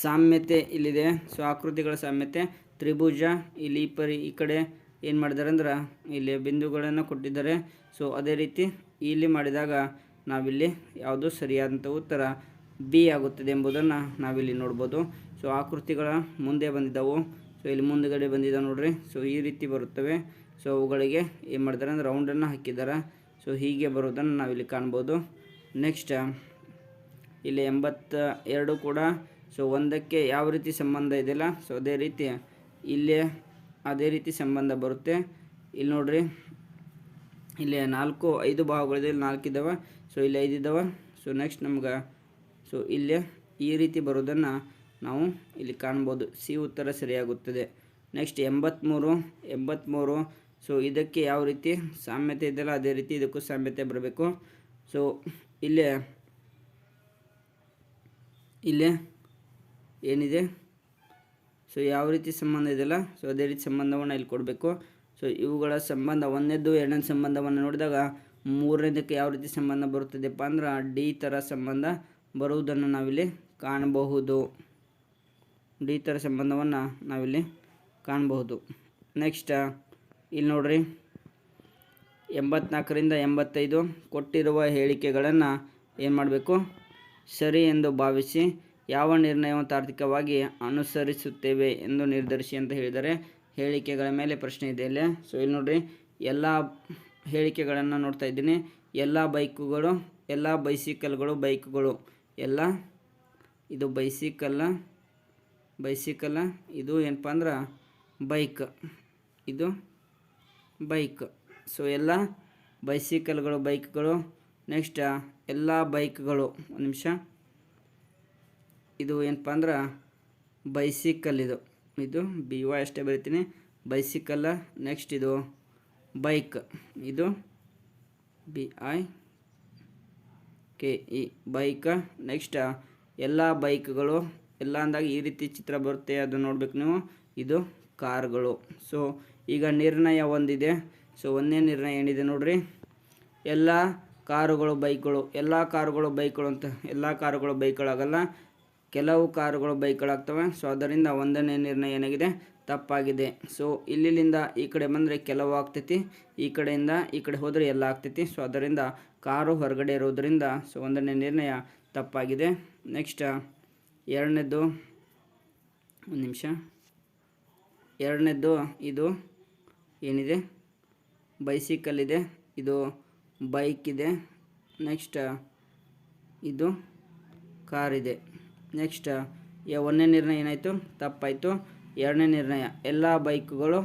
ಸಾಮ್ಯತೆ ಇಲ್ಲಿದೆ. ಸೊ ಆಕೃತಿಗಳ ಸಾಮ್ಯತೆ ತ್ರಿಭುಜ ಇಲ್ಲಿ ಈ ಕಡೆ ಏನು ಮಾಡಿದ್ದಾರೆ ಅಂದ್ರೆ ಇಲ್ಲಿ ಬಿಂದುಗಳನ್ನು ಕೊಟ್ಟಿದ್ದಾರೆ. ಸೊ ಅದೇ ರೀತಿ ಇಲ್ಲಿ ಮಾಡಿದಾಗ ನಾವಿಲ್ಲಿ ಯಾವುದು ಸರಿಯಾದಂಥ ಉತ್ತರ ಬಿ ಆಗುತ್ತದೆ ಎಂಬುದನ್ನು ನಾವಿಲ್ಲಿ ನೋಡ್ಬೋದು. ಸೊ ಆಕೃತಿಗಳ ಮುಂದೆ ಬಂದಿದ್ದವು. ಸೊ ಇಲ್ಲಿ ಮುಂದುಗಡೆ ಬಂದಿದ್ದಾವೆ ನೋಡ್ರಿ. ಸೊ ಈ ರೀತಿ ಬರುತ್ತವೆ. ಸೊ ಅವುಗಳಿಗೆ ಏನು ಮಾಡಿದ್ದಾರೆ ಅಂದ್ರೆ ರೌಂಡನ್ನು ಹಾಕಿದ್ದಾರೆ. ಸೊ ಹೀಗೆ ಬರೋದನ್ನು ನಾವಿಲ್ಲಿ ಕಾಣ್ಬೋದು. ನೆಕ್ಸ್ಟ್ ಇಲ್ಲಿ 82 ಕೂಡ ಸೊ ಒಂದಕ್ಕೆ ಯಾವ ರೀತಿ ಸಂಬಂಧ ಇದೆಯಲ್ಲ, ಸೊ ಅದೇ ರೀತಿ ಇಲ್ಲಿ ಅದೇ ರೀತಿ ಸಂಬಂಧ ಬರುತ್ತೆ. ಇಲ್ಲಿ ನೋಡ್ರಿ, ಇಲ್ಲಿ 5 ಭಾಗಗಳಿದೆ, ಇಲ್ಲಿ 4 ಇದ್ದಾವೆ. ಸೊ ಇಲ್ಲಿ 5 ಇದ್ದಾವೆ. ಸೊ ನೆಕ್ಸ್ಟ್ ನಮ್ಗೆ ಸೊ ಇಲ್ಲಿ ಈ ರೀತಿ ಬರೋದನ್ನು ನಾವು ಇಲ್ಲಿ ಕಾಣ್ಬೋದು. ಸಿ ಉತ್ತರ ಸರಿಯಾಗುತ್ತದೆ. ನೆಕ್ಸ್ಟ್ 83 ಸೊ ಇದಕ್ಕೆ ಯಾವ ರೀತಿ ಸಾಮ್ಯತೆ ಇದೆಯಲ್ಲ ಅದೇ ರೀತಿ ಇದಕ್ಕೂ ಸಾಮ್ಯತೆ ಬರಬೇಕು. ಸೊ ಇಲ್ಲೇ ಏನಿದೆ ಸೊ ಯಾವ ರೀತಿ ಸಂಬಂಧ ಇದೆಯಲ್ಲ ಸೊ ಅದೇ ರೀತಿ ಸಂಬಂಧವನ್ನು ಇಲ್ಲಿ ಕೊಡಬೇಕು. ಸೊ ಇವುಗಳ ಸಂಬಂಧ 1ನೇದು 2ನೇ ಸಂಬಂಧವನ್ನು ನೋಡಿದಾಗ 3ನೇದಕ್ಕೆ ಯಾವ ರೀತಿ ಸಂಬಂಧ ಬರುತ್ತದೆಪ್ಪ ಅಂದ್ರೆ ಡಿ ಥರ ಸಂಬಂಧ ಬರುವುದನ್ನು ನಾವಿಲ್ಲಿ ಕಾಣಬಹುದು. ಡಿ ಥರ ಸಂಬಂಧವನ್ನು ನಾವಿಲ್ಲಿ ಕಾಣಬಹುದು. ನೆಕ್ಸ್ಟ್ ಇಲ್ಲಿ ನೋಡ್ರಿ, 84ರಿಂದ 85 ಕೊಟ್ಟಿರುವ ಹೇಳಿಕೆಗಳನ್ನು ಏನು ಮಾಡಬೇಕು? ಸರಿ ಎಂದು ಭಾವಿಸಿ ಯಾವ ನಿರ್ಣಯವನ್ನು ತಾರ್ಕಿಕವಾಗಿ ಅನುಸರಿಸುತ್ತೇವೆ ಎಂದು ನಿರ್ಧರಿಸಿ ಅಂತ ಹೇಳಿದ್ದಾರೆ. ಹೇಳಿಕೆಗಳ ಮೇಲೆ ಪ್ರಶ್ನೆ ಇದೆ ಇಲ್ಲಿ. ಸೊ ಇಲ್ಲಿ ನೋಡ್ರಿ, ಎಲ್ಲ ಹೇಳಿಕೆಗಳನ್ನು ನೋಡ್ತಾ ಇದ್ದೀನಿ. ಎಲ್ಲ ಬೈಕುಗಳು, ಎಲ್ಲ ಬೈಸಿಕಲ್ಗಳು, ಎಲ್ಲ ಇದು ಬೈಸಿಕಲ್ಲ, ಇದು ಏನಪ್ಪ ಅಂದ್ರೆ ಇದು ಬೈಕ್. ಸೊ ಎಲ್ಲ ಬೈಕ್ಗಳು. ನೆಕ್ಸ್ಟ್ ಎಲ್ಲ ಬೈಕ್ಗಳು, ಒಂದು ನಿಮಿಷ, ಇದು ಏನಪ್ಪ ಅಂದ್ರೆ ಬೈಸಿಕಲ್, ಇದು ಬಿ ವೈ ಅಷ್ಟೇ ಬರಿತೀನಿ, ಬೈಸಿಕಲ್ಲ. ನೆಕ್ಸ್ಟ್ ಇದು ಬೈಕ್, ಇದು BIKE ಬೈಕ್. ನೆಕ್ಸ್ಟ್ ಎಲ್ಲ ಬೈಕ್ಗಳು, ಎಲ್ಲ ಅಂದಾಗ ಈ ರೀತಿ ಚಿತ್ರ ಬರುತ್ತೆ, ಅದು ನೋಡ್ಬೇಕು ನೀವು. ಇದು ಕಾರ್ಗಳು. ಸೊ ಈಗ ನಿರ್ಣಯ ಒಂದಿದೆ. ಸೊ ಒಂದನೇ ನಿರ್ಣಯ ಏನಿದೆ ನೋಡ್ರಿ, ಎಲ್ಲ ಕಾರುಗಳು ಬೈಕ್ಗಳು ಅಂತ. ಎಲ್ಲ ಕಾರುಗಳು ಬೈಕ್ಗಳಾಗಲ್ಲ, ಕೆಲವು ಕಾರುಗಳು ಬೈಕ್ಗಳಾಗ್ತವೆ. ಸೊ ಅದರಿಂದ ಒಂದನೇ ನಿರ್ಣಯ ಏನಾಗಿದೆ, ತಪ್ಪಾಗಿದೆ. ಸೊ ಇಲ್ಲಿಂದ ಈ ಕಡೆ ಬಂದರೆ ಕೆಲವು ಆಗ್ತೈತಿ, ಈ ಕಡೆಯಿಂದ ಈ ಕಡೆ ಹೋದರೆ ಎಲ್ಲ ಆಗ್ತೈತಿ. ಸೊ ಅದರಿಂದ ಕಾರು ಹೊರಗಡೆ ಇರೋದರಿಂದ ಸೊ 1ನೇ ನಿರ್ಣಯ ತಪ್ಪಾಗಿದೆ. ನೆಕ್ಸ್ಟ್ ಎರಡನೇದು, ಒಂದು ನಿಮಿಷ, ಎರಡನೇದು ಇದು ಏನಿದೆ ಬೈಸಿಕಲ್ ಇದೆ, ಇದು ಬೈಕ್ ಇದೆ. ನೆಕ್ಸ್ಟ್ ಇದು ಕಾರ್ ಇದೆ. ನೆಕ್ಸ್ಟ್ 1ನೇ ನಿರ್ಣಯ ಏನಾಯಿತು, ತಪ್ಪಾಯಿತು. 2ನೇ ನಿರ್ಣಯ ಎಲ್ಲ ಬೈಕ್ಗಳು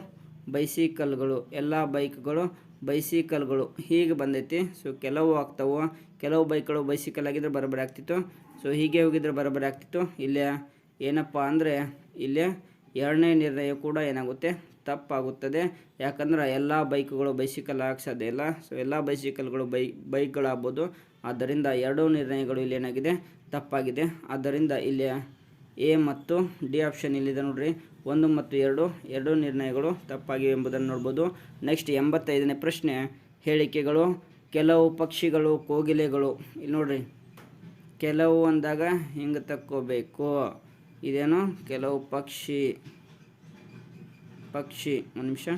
ಬೈಸಿಕಲ್ಗಳು, ಎಲ್ಲ ಬೈಕ್ಗಳು ಬೈಸಿಕಲ್ಗಳು ಹೀಗೆ ಬಂದೈತಿ. ಸೊ ಕೆಲವು ಆಗ್ತಾವೆ, ಕೆಲವು ಬೈಕ್ಗಳು ಬೈಸಿಕಲ್ ಆಗಿದ್ರೆ ಬರೋಬ್ಬರಿ ಆಗ್ತಿತ್ತು. ಸೊ ಹೀಗೆ ಹೋಗಿದ್ರೆ ಬರೋಬ್ಬರಿ ಆಗ್ತಿತ್ತು. ಇಲ್ಲೇ ಏನಪ್ಪ ಅಂದರೆ ಇಲ್ಲೇ 2ನೇ ನಿರ್ಣಯ ಕೂಡ ಏನಾಗುತ್ತೆ, ತಪ್ಪಾಗುತ್ತದೆ. ಯಾಕಂದ್ರೆ ಎಲ್ಲ ಬೈಕ್ಗಳು ಬೈಸಿಕಲ್ ಆಗಕ್ಕೆ ಸಾಧ್ಯ ಇಲ್ಲ. ಸೊ ಎಲ್ಲ ಬೈಸಿಕಲ್ಗಳು ಬೈಕ್ಗಳಾಗ್ಬೋದು. ಆದ್ದರಿಂದ 2 ನಿರ್ಣಯಗಳು ಇಲ್ಲಿ ಏನಾಗಿದೆ, ತಪ್ಪಾಗಿದೆ. ಆದ್ದರಿಂದ ಇಲ್ಲಿ ಎ ಮತ್ತು ಡಿ ಆಪ್ಷನ್ ಇಲ್ಲಿದೆ ನೋಡ್ರಿ, 1 ಮತ್ತು 2 ನಿರ್ಣಯಗಳು ತಪ್ಪಾಗಿವೆ ಎಂಬುದನ್ನು ನೋಡ್ಬೋದು. ನೆಕ್ಸ್ಟ್ 85ನೇ ಪ್ರಶ್ನೆ, ಹೇಳಿಕೆಗಳು. ಕೆಲವು ಪಕ್ಷಿಗಳು ಕೋಗಿಲೆಗಳು, ಇಲ್ಲಿ ನೋಡ್ರಿ ಕೆಲವು ಅಂದಾಗ ಹಿಂಗೆ ತಕ್ಕೋಬೇಕು. ಇದೇನು ಕೆಲವು ಪಕ್ಷಿ, ಒಂದು ನಿಮಿಷ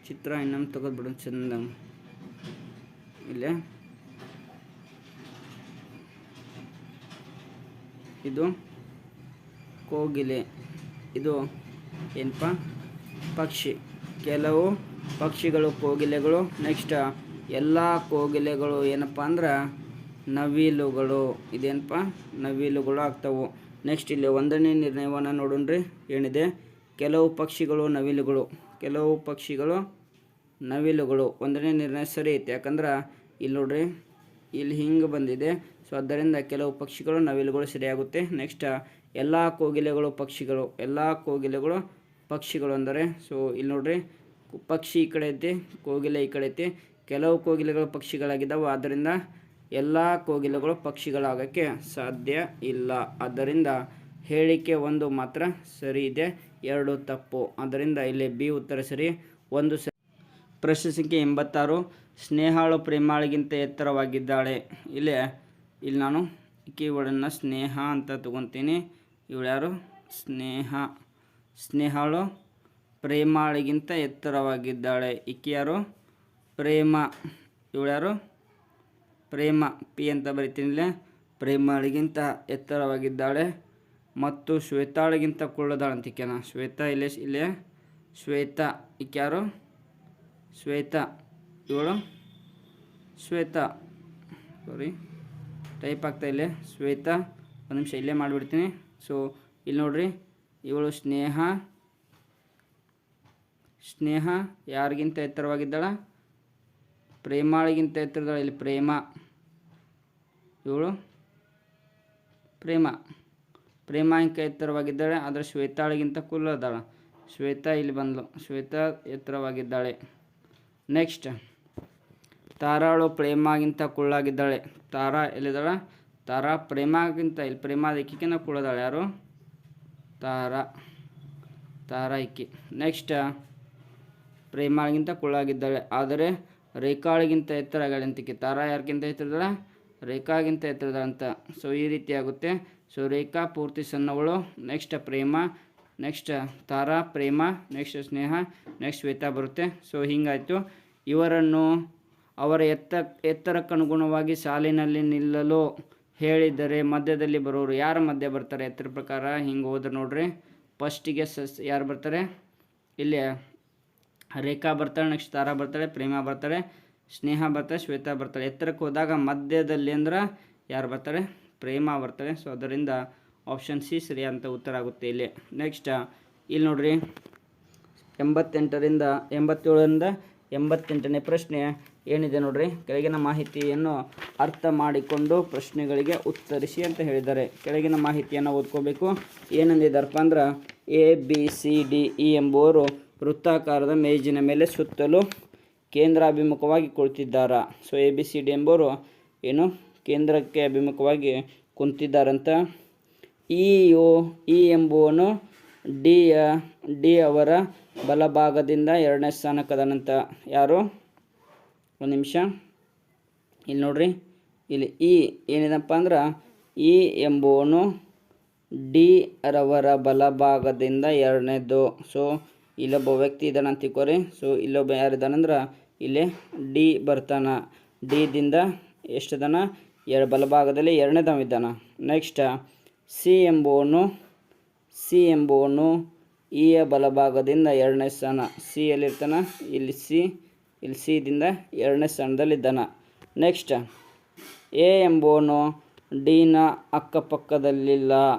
ಚಿತ್ರ ಇನ್ನೊಮ್ಮೆ ತೆಗೆದ್ಬಿಡು ಚಂದ. ಇಲ್ಲೇ ಇದು ಕೋಗಿಲೆ, ಇದು ಏನಪ್ಪ ಪಕ್ಷಿ. ಕೆಲವು ಪಕ್ಷಿಗಳು ಕೋಗಿಲೆಗಳು. ನೆಕ್ಸ್ಟ್ ಎಲ್ಲ ಕೋಗಿಲೆಗಳು ಏನಪ್ಪ ಅಂದ್ರೆ ನವಿಲುಗಳು, ಇದೇನಪ್ಪ ನವಿಲುಗಳು ಆಗ್ತಾವೆ. ನೆಕ್ಸ್ಟ್ ಇಲ್ಲಿ 1ನೇ ನಿರ್ಣಯವನ್ನು ನೋಡೋಣ್ರಿ, ಏನಿದೆ ಕೆಲವು ಪಕ್ಷಿಗಳು ನವಿಲುಗಳು, ಕೆಲವು ಪಕ್ಷಿಗಳು ನವಿಲುಗಳು. 1ನೇ ನಿರ್ಣಯ ಸರಿ ಐತೆ, ಯಾಕಂದ್ರೆ ಇಲ್ಲಿ ನೋಡ್ರಿ ಇಲ್ಲಿ ಹಿಂಗೆ ಬಂದಿದೆ. ಸೊ ಆದ್ದರಿಂದ ಕೆಲವು ಪಕ್ಷಿಗಳು ನವಿಲುಗಳು ಸರಿಯಾಗುತ್ತೆ. ನೆಕ್ಸ್ಟ್ ಎಲ್ಲ ಕೋಗಿಲೆಗಳು ಪಕ್ಷಿಗಳು, ಎಲ್ಲ ಕೋಗಿಲೆಗಳು ಪಕ್ಷಿಗಳು ಅಂದರೆ ಸೊ ಇಲ್ಲಿ ನೋಡ್ರಿ ಪಕ್ಷಿ ಈ ಕಡೆ ಐತಿ, ಕೋಗಿಲೆ ಈ ಕಡೆ ಐತಿ. ಕೆಲವು ಕೋಗಿಲೆಗಳು ಪಕ್ಷಿಗಳಾಗಿದ್ದಾವೆ, ಆದ್ದರಿಂದ ಎಲ್ಲ ಕೋಗಿಲೆಗಳು ಪಕ್ಷಿಗಳಾಗೋಕ್ಕೆ ಸಾಧ್ಯ ಇಲ್ಲ. ಆದ್ದರಿಂದ ಹೇಳಿಕೆ 1 ಮಾತ್ರ ಸರಿ ಇದೆ, 2 ತಪ್ಪು. ಆದ್ದರಿಂದ ಇಲ್ಲಿ ಬಿ ಉತ್ತರ ಸರಿ, 1 ಸರಿ. ಪ್ರಶ್ನೆ ಸಂಖ್ಯೆ 86, ಸ್ನೇಹಾಳು ಪ್ರೇಮಾಳಿಗಿಂತ ಎತ್ತರವಾಗಿದ್ದಾಳೆ. ಇಲ್ಲಿ ನಾನು ಕೀವರ್ಡನ್ನು ಸ್ನೇಹ ಅಂತ ತಗೊತೀನಿ. ಇವಳು ಯಾರು, ಸ್ನೇಹಾಳು ಪ್ರೇಮಾಳಿಗಿಂತ ಎತ್ತರವಾಗಿದ್ದಾಳೆ. ಈಕೆ ಯಾರು, ಪ್ರೇಮ. ಇವಳು ಯಾರು, ಪ್ರೇಮ, ಪಿ ಅಂತ ಬರಿತೀನಿ. ಇಲ್ಲೇ ಪ್ರೇಮಾಳಿಗಿಂತ ಎತ್ತರವಾಗಿದ್ದಾಳೆ ಮತ್ತು ಶ್ವೇತಾಳಿಗಿಂತ ಕುಳ್ಳದಾಳೆ ಅಂತ ಈಕೆನ. ಶ್ವೇತಾ ಇಲ್ಲೇ ಶ್ವೇತಾ, ಈಕೆ ಯಾರು, ಶ್ವೇತಾ. ಇವಳು ಶ್ವೇತಾ, ಸಾರಿ ಟೈಪ್ ಆಗ್ತಾ ಇಲ್ಲೇ ಶ್ವೇತಾ. ಒಂದು ನಿಮಿಷ ಇಲ್ಲೇ ಮಾಡಿಬಿಡ್ತೀನಿ. ಸೊ ಇಲ್ಲಿ ನೋಡ್ರಿ ಇವಳು ಸ್ನೇಹ ಯಾರಿಗಿಂತ ಎತ್ತರವಾಗಿದ್ದಾಳ, ಪ್ರೇಮಾಳಿಗಿಂತ ಎತ್ತರದಾಳ. ಇಲ್ಲಿ ಪ್ರೇಮ, ಇವಳು ಪ್ರೇಮಾಂಕ ಎತ್ತರವಾಗಿದ್ದಾಳೆ, ಆದರೆ ಶ್ವೇತಾಳಿಗಿಂತ ಕುಳ್ಳದಾಳ. ಶ್ವೇತಾ ಇಲ್ಲಿ ಬಂದಳು, ಶ್ವೇತಾ ಎತ್ತರವಾಗಿದ್ದಾಳೆ. ನೆಕ್ಸ್ಟ್ ತಾರಾಳು ಪ್ರೇಮಾಗಿಂತ ಕುಳ್ಳಾಗಿದ್ದಾಳೆ. ತಾರಾ ಎಲ್ಲಿದ್ದಾಳ, ತಾರಾ ಪ್ರೇಮಾಗಿಂತ, ಇಲ್ಲಿ ಪ್ರೇಮಾದಿಕ್ಕಿಂತ ಕುಳ್ಳದಾಳೆ. ಯಾರು, ತಾರಾ ಇಕ್ಕಿ. ನೆಕ್ಸ್ಟ್ ಪ್ರೇಮಾಳಿಗಿಂತ ಕುಳ್ಳಾಗಿದ್ದಾಳೆ, ಆದರೆ ರೇಖಾಳಿಗಿಂತ ಎತ್ತರ ಆಗ್ಯಾಳೆ ಅಂತಿಕೆ. ತಾರಾ ಯಾರಿಗಿಂತ ಎತ್ತರದಾಳ, ರೇಖಾಗಿಂತ ಎತ್ತರದಾಳ ಅಂತ. ಸೊ ಈ ರೀತಿ ಆಗುತ್ತೆ. ಸೊ ರೇಖಾ ಪೂರ್ತಿ ಸಣ್ಣವಳು, ನೆಕ್ಸ್ಟ್ ಪ್ರೇಮ, ನೆಕ್ಸ್ಟ್ ತಾರಾ, ಪ್ರೇಮ, ನೆಕ್ಸ್ಟ್ ಸ್ನೇಹ, ನೆಕ್ಸ್ಟ್ ಶ್ವೇತಾ ಬರುತ್ತೆ. ಸೊ ಹಿಂಗಾಯಿತು. ಇವರನ್ನು ಅವರ ಎತ್ತರಕ್ಕನುಗುಣವಾಗಿ ಸಾಲಿನಲ್ಲಿ ನಿಲ್ಲಲು ಹೇಳಿದರೆ ಮಧ್ಯದಲ್ಲಿ ಬರೋರು ಯಾರ ಮಧ್ಯೆ ಬರ್ತಾರೆ ಎತ್ತರ ಪ್ರಕಾರ. ಹಿಂಗೆ ಹೋದ್ರೆ ನೋಡ್ರಿ, ಫಸ್ಟಿಗೆ ಯಾರು ಬರ್ತಾರೆ, ಇಲ್ಲಿ ರೇಖಾ ಬರ್ತಾಳೆ, ನೆಕ್ಸ್ಟ್ ತಾರಾ ಬರ್ತಾಳೆ, ಪ್ರೇಮ ಬರ್ತಾಳೆ, ಸ್ನೇಹ ಬರ್ತಾಳೆ, ಶ್ವೇತಾ ಬರ್ತಾಳೆ. ಎತ್ತರಕ್ಕೆ ಹೋದಾಗ ಮಧ್ಯದಲ್ಲಿ ಅಂದ್ರೆ ಯಾರು ಬರ್ತಾರೆ, ಪ್ರೇಮ ಬರ್ತಾಳೆ. ಸೊ ಅದರಿಂದ ಆಪ್ಷನ್ ಸಿ ಸರಿಯಾದಂಥ ಉತ್ತರ ಆಗುತ್ತೆ ಇಲ್ಲಿ. ನೆಕ್ಸ್ಟ್ ಇಲ್ಲಿ ನೋಡ್ರಿ 87ರಿಂದ 88ನೇ ಪ್ರಶ್ನೆ ಏನಿದೆ ನೋಡ್ರಿ, ಕೆಳಗಿನ ಮಾಹಿತಿಯನ್ನು ಅರ್ಥ ಮಾಡಿಕೊಂಡು ಪ್ರಶ್ನೆಗಳಿಗೆ ಉತ್ತರಿಸಿ ಅಂತ ಹೇಳಿದ್ದಾರೆ. ಕೆಳಗಿನ ಮಾಹಿತಿಯನ್ನು ಓದ್ಕೋಬೇಕು. ಏನಂದಿದ್ದಾರಪ್ಪ ಅಂದ್ರೆ ABCDE ಎಂಬುವರು ವೃತ್ತಾಕಾರದ ಮೇಜಿನ ಮೇಲೆ ಸುತ್ತಲೂ ಕೇಂದ್ರಾಭಿಮುಖವಾಗಿ ಕುಳಿತಿದ್ದಾರಾ. ಸೊ ABCD ಎಂಬುವರು ಏನು ಕೇಂದ್ರಕ್ಕೆ ಅಭಿಮುಖವಾಗಿ ಕುಂತಿದ್ದಾರಂತ. ಇ ಎಂಬುವನು ಡಿ ಅವರ ಬಲಭಾಗದಿಂದ 2ನೇ ಸ್ಥಾನಕ್ಕದನಂತ. ಯಾರು, ಒಂದು ನಿಮಿಷ ಇಲ್ಲಿ ನೋಡ್ರಿ, ಇಲ್ಲಿ ಇ ಏನಿದಪ್ಪ ಅಂದ್ರೆ ಇ ಎಂಬುವನು ಡಿ ರವರ ಬಲಭಾಗದಿಂದ ಎರಡನೇದು. ಸೊ ಇಲ್ಲೊಬ್ಬ ವ್ಯಕ್ತಿ ಇದ್ದಾನೆ ಅಂತ ತಿಳ್ಕೊರಿ. ಸೊ ಇಲ್ಲೊಬ್ಬ ಯಾರಿದ್ದಾನಂದ್ರೆ ಇಲ್ಲಿ ಡಿ ಬರ್ತಾನ. ಡಿದಿಂದ ಎಷ್ಟಿದಾನ, ಬಲಭಾಗದಲ್ಲಿ ಎರಡನೇದವ ಇದ್ದಾನ. ನೆಕ್ಸ್ಟ್ ಸಿ ಎಂಬುವನು ಇಯ ಬಲಭಾಗದಿಂದ ಎರಡನೇ ಸ್ಥಾನ. ಸಿ ಎಲ್ಲಿರ್ತಾನ, ಇಲ್ಲಿ ಸಿ ದಿಂದ ಎರಡನೇ ಸ್ಥಾನದಲ್ಲಿದ್ದಾನ. ನೆಕ್ಸ್ಟ್ ಎ ಎಂಬುವನು ಡಿನ ಅಕ್ಕಪಕ್ಕದಲ್ಲಿಲ್ಲ.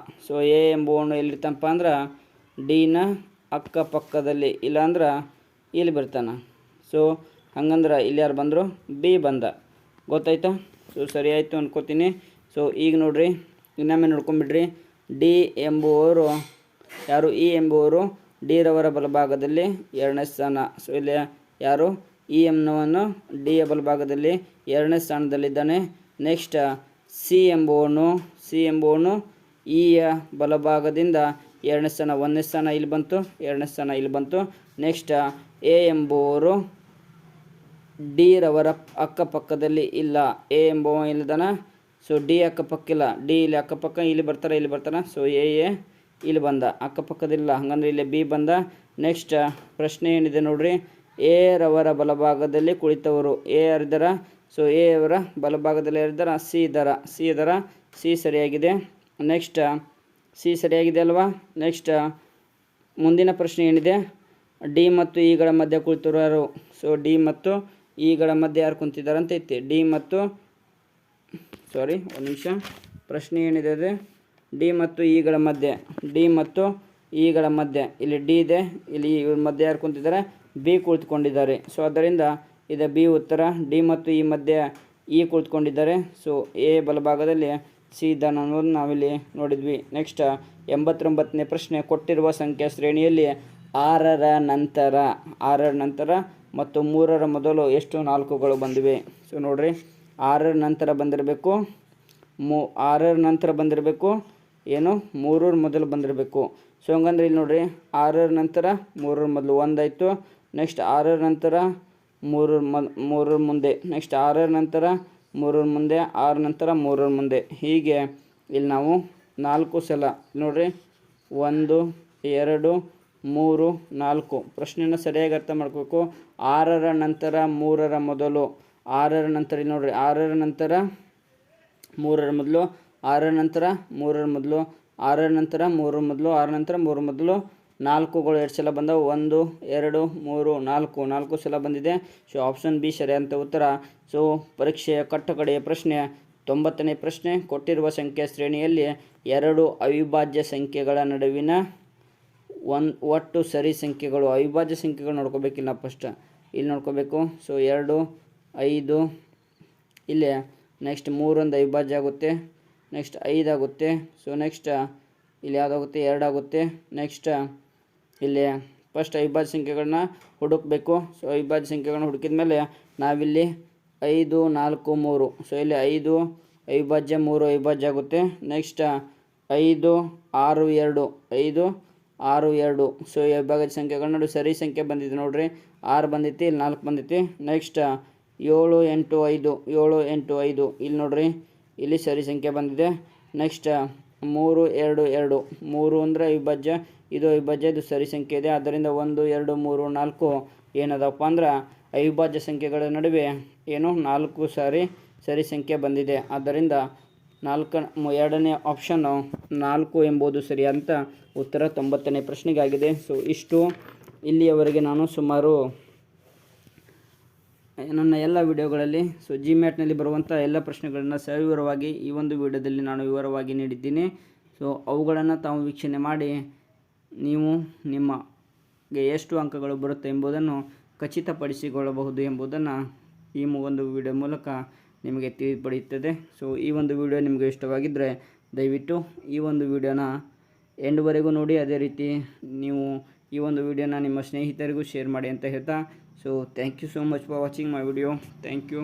ಸೊ ಎ ಎಂಬುವನು ಎಲ್ಲಿರ್ತಾನಪ್ಪ ಅಂದ್ರೆ ಡಿನ ಅಕ್ಕಪಕ್ಕದಲ್ಲಿ ಇಲ್ಲ ಅಂದ್ರೆ ಇಲ್ಲಿ ಬರ್ತಾನೆ. ಸೊ ಹಂಗಂದ್ರೆ ಇಲ್ಲಿ ಯಾರು ಬಂದರು, ಬಿ ಬಂದ. ಗೊತ್ತಾಯ್ತಾ? ಸೊ ಸರಿ ಆಯಿತು ಅನ್ಕೋತೀನಿ. ಸೊ ಈಗ ನೋಡ್ರಿ, ಇನ್ನೊಮ್ಮೆ ನೋಡ್ಕೊಂಬಿಡ್ರಿ. ಡಿ ಎಂಬುವವರು ಯಾರು, ಇ ಎಂಬುವರು ಡಿ ರವರ ಬಲಭಾಗದಲ್ಲಿ ಎರಡನೇ ಸ್ಥಾನ. ಸೊ ಇಲ್ಲಿ ಯಾರು, ಇ ಎಂಬುವನು ಡಿಯ ಬಲಭಾಗದಲ್ಲಿ ಎರಡನೇ ಸ್ಥಾನದಲ್ಲಿದ್ದಾನೆ. ನೆಕ್ಸ್ಟ್ ಸಿ ಎಂಬುವನು ಇಯ ಬಲಭಾಗದಿಂದ ಎರಡನೇ ಸ್ಥಾನ. ಒಂದನೇ ಸ್ಥಾನ ಇಲ್ಲಿ ಬಂತು, ಎರಡನೇ ಸ್ಥಾನ ಇಲ್ಲಿ ಬಂತು. ನೆಕ್ಸ್ಟ್ ಎ ಎಂಬುವರು ಡಿ ರವರ ಅಕ್ಕಪಕ್ಕದಲ್ಲಿ ಇಲ್ಲ. ಎ ಎಂಬುವ ಇಲ್ಲಿದ್ದಾನ. ಸೊ ಡಿ ಅಕ್ಕಪಕ್ಕಿಲ್ಲ, ಡಿ ಇಲ್ಲಿ ಅಕ್ಕಪಕ್ಕ ಇಲ್ಲಿ ಬರ್ತಾರೆ. ಸೊ ಎ ಇಲ್ಲಿ ಬಂದ, ಅಕ್ಕಪಕ್ಕದಿಲ್ಲ, ಹಂಗಂದ್ರೆ ಇಲ್ಲಿ ಬಿ ಬಂದ. ನೆಕ್ಸ್ಟ್ ಪ್ರಶ್ನೆ ಏನಿದೆ ನೋಡ್ರಿ, ಎ ರವರ ಬಲಭಾಗದಲ್ಲಿ ಕುಳಿತವರು ಎ ಯಾರಿದ್ದಾರ. ಸೊ ಎ ಅವರ ಬಲಭಾಗದಲ್ಲಿ ಯಾರಿದ್ದಾರ, ಸಿ ಇದ್ದಾರ. ಸಿ ಸರಿಯಾಗಿದೆ. ನೆಕ್ಸ್ಟ್ ಸಿ ಸರಿಯಾಗಿದೆ ಅಲ್ವಾ. ನೆಕ್ಸ್ಟ್ ಮುಂದಿನ ಪ್ರಶ್ನೆ ಏನಿದೆ, ಡಿ ಮತ್ತು ಇಗಳ ಮಧ್ಯೆ ಕುಳಿತವರು ಯಾರು. ಸೊ ಡಿ ಮತ್ತು ಇಗಳ ಮಧ್ಯೆ ಯಾರು ಕುಂತಿದ್ದಾರೆ ಅಂತ ಐತಿ. ಒಂದು ನಿಮಿಷ, ಪ್ರಶ್ನೆ ಏನಿದೆ ಅದೇ ಡಿ ಮತ್ತು ಇಗಳ ಮಧ್ಯೆ ಇಲ್ಲಿ ಡಿ ಇದೆ, ಇಲ್ಲಿ ಇವ್ರ ಮಧ್ಯೆ ಯಾರು ಕುಂತಿದ್ದಾರೆ, ಬಿ ಕುಳಿತುಕೊಂಡಿದ್ದಾರೆ. ಸೊ ಆದ್ದರಿಂದ ಇದು ಬಿ ಉತ್ತರ. ಡಿ ಮತ್ತು ಇ ಮಧ್ಯೆ ಇ ಕುಳಿತುಕೊಂಡಿದ್ದಾರೆ. ಸೊ ಎ ಬಲಭಾಗದಲ್ಲಿ ಸಿ ಇದ್ದಾನೆ ಅನ್ನೋದು ನಾವಿಲ್ಲಿ ನೋಡಿದ್ವಿ. ನೆಕ್ಸ್ಟ್ 89ನೇ ಪ್ರಶ್ನೆ, ಕೊಟ್ಟಿರುವ ಸಂಖ್ಯಾ ಶ್ರೇಣಿಯಲ್ಲಿ 6ರ ನಂತರ ಮತ್ತು 3ರ ಮೊದಲು ಎಷ್ಟು 4ಗಳು ಬಂದಿವೆ. ಸೊ ನೋಡ್ರಿ, 6ರ ನಂತರ ಬಂದಿರಬೇಕು, 6ರ ನಂತರ ಬಂದಿರಬೇಕು, ಏನು 3ರ ಮೊದಲು ಬಂದಿರಬೇಕು. ಸೊ ಹಂಗಂದ್ರೆ ಇಲ್ಲಿ ನೋಡ್ರಿ, 6ರ ನಂತರ 3ರ ಮೊದಲು 1 ಆಯಿತು. ನೆಕ್ಸ್ಟ್ 6ರ ನಂತರ 3ರ ಮುಂದೆ, ನೆಕ್ಸ್ಟ್ 6ರ ನಂತರ 3ರ ಮುಂದೆ, 6ರ ನಂತರ 3ರ ಮುಂದೆ, ಹೀಗೆ ಇಲ್ಲಿ ನಾವು 4 ಸಲ ನೋಡ್ರಿ, 1 2 3 4. ಪ್ರಶ್ನೆಯನ್ನು ಸರಿಯಾಗಿ ಅರ್ಥ ಮಾಡ್ಕೋಬೇಕು. 6ರ ನಂತರ 3ರ ಮೊದಲು, 6ರ ನಂತರ ಇಲ್ಲಿ ನೋಡ್ರಿ, 6ರ ನಂತರ 3ರ ಮೊದಲು, 6ರ ನಂತರ 3ರ ಮೊದಲು, 6ರ ನಂತರ 3ರ ಮೊದಲು, 6ರ ನಂತರ 3ರ ಮೊದಲು, 4ಗಳು 2 ಸಲ ಬಂದವು. 1 2 3 4 ಸಲ ಬಂದಿದೆ. ಸೊ ಆಪ್ಷನ್ ಬಿ ಸರಿಯಾದಂಥ ಉತ್ತರ. ಸೊ ಪರೀಕ್ಷೆಯ ಕಟ್ಟಕಡೆಯ ಪ್ರಶ್ನೆ 90ನೇ ಪ್ರಶ್ನೆ, ಕೊಟ್ಟಿರುವ ಸಂಖ್ಯಾ ಶ್ರೇಣಿಯಲ್ಲಿ 2 ಅವಿಭಾಜ್ಯ ಸಂಖ್ಯೆಗಳ ನಡುವಿನ ಒಟ್ಟು ಸರಿ ಸಂಖ್ಯೆಗಳು. ಅವಿಭಾಜ್ಯ ಸಂಖ್ಯೆಗಳು ನೋಡ್ಕೋಬೇಕಿಲ್ಲ, ಫಸ್ಟ್ ಇಲ್ಲಿ ನೋಡ್ಕೋಬೇಕು. ಸೊ 2 5 ಇಲ್ಲಿ. ನೆಕ್ಸ್ಟ್ 3 ಒಂದು ಅವಿಭಾಜ್ಯ ಆಗುತ್ತೆ. ನೆಕ್ಸ್ಟ್ 5 ಆಗುತ್ತೆ. ಸೊ ನೆಕ್ಸ್ಟ್ ಇಲ್ಲಿ ಯಾವುದಾಗುತ್ತೆ, 2 ಆಗುತ್ತೆ. ನೆಕ್ಸ್ಟ್ ಇಲ್ಲಿ ಫಸ್ಟ್ ಅವಿಭಾಜ್ಯ ಸಂಖ್ಯೆಗಳನ್ನ ಹುಡುಕಬೇಕು. ಸೊ ಅವಿಭಾಜ್ಯ ಸಂಖ್ಯೆಗಳನ್ನ ಹುಡುಕಿದ ಮೇಲೆ ನಾವಿಲ್ಲಿ 5 4 3. ಸೊ ಇಲ್ಲಿ 5 ಅವಿಭಾಜ್ಯ, 3 ಅವಿಭಾಜ್ಯ ಆಗುತ್ತೆ. ನೆಕ್ಸ್ಟ್ 5 6 2. ಸೊ ಈ ಅವಿಭಾಜ್ಯ ಸಂಖ್ಯೆಗಳ ನಡುವೆ ಸರಿ ಸಂಖ್ಯೆ ಬಂದಿದೆ ನೋಡ್ರಿ, 6 ಬಂದೈತಿ, ಇಲ್ಲಿ 4 ಬಂದೈತಿ. ನೆಕ್ಸ್ಟ್ 7 8 5. ಇಲ್ಲಿ ನೋಡ್ರಿ, ಇಲ್ಲಿ ಸರಿ ಸಂಖ್ಯೆ ಬಂದಿದೆ. ನೆಕ್ಸ್ಟ್ 3 2 2. 3 ಅಂದರೆ ಅವಿಭಾಜ್ಯ, ಇದು ಅವಿಭಾಜ್ಯ, ಇದು ಸರಿ ಸಂಖ್ಯೆ ಇದೆ. ಆದ್ದರಿಂದ 1 2 3 4 ಏನದಪ್ಪ ಅಂದ್ರೆ ಅವಿಭಾಜ್ಯ ಸಂಖ್ಯೆಗಳ ನಡುವೆ ಏನು 4 ಸರಿ ಸಂಖ್ಯೆ ಬಂದಿದೆ. ಆದ್ದರಿಂದ 2ನೇ ಆಪ್ಷನ್ನು 4 ಎಂಬುದು ಸರಿಯಾದಂಥ ಉತ್ತರ 90ನೇ ಪ್ರಶ್ನೆಗಾಗಿದೆ. ಸೊ ಇಷ್ಟು ಇಲ್ಲಿಯವರೆಗೆ ನಾನು ಸುಮಾರು ನನ್ನ ಎಲ್ಲ ವಿಡಿಯೋಗಳಲ್ಲಿ ಜಿಮ್ಯಾಟ್ನಲ್ಲಿ ಬರುವಂಥ ಎಲ್ಲ ಪ್ರಶ್ನೆಗಳನ್ನು ಸವಿವರವಾಗಿ ಈ ಒಂದು ವಿಡಿಯೋದಲ್ಲಿ ನಾನು ವಿವರವಾಗಿ ನೀಡಿದ್ದೀನಿ. ಸೊ ಅವುಗಳನ್ನು ತಾವು ವೀಕ್ಷಣೆ ಮಾಡಿ ನೀವು ನಿಮಗೆ ಎಷ್ಟು ಅಂಕಗಳು ಬರುತ್ತೆ ಎಂಬುದನ್ನು ಖಚಿತಪಡಿಸಿಕೊಳ್ಳಬಹುದು ಎಂಬುದನ್ನು ಈ ಒಂದು ವಿಡಿಯೋ ಮೂಲಕ ನಿಮಗೆ ತಿಳಿದುಪಡೆಯುತ್ತದೆ. ಸೊ ಈ ಒಂದು ವಿಡಿಯೋ ನಿಮಗೆ ಇಷ್ಟವಾಗಿದ್ದರೆ ದಯವಿಟ್ಟು ಈ ಒಂದು ವಿಡಿಯೋನ ಎಂಡ್ವರೆಗೂ ನೋಡಿ. ಅದೇ ರೀತಿ ನೀವು ಈ ಒಂದು ವಿಡಿಯೋನ ನಿಮ್ಮ ಸ್ನೇಹಿತರಿಗೂ ಶೇರ್ ಮಾಡಿ ಅಂತ ಹೇಳ್ತಾ, so thank you so much for watching my video. Thank you.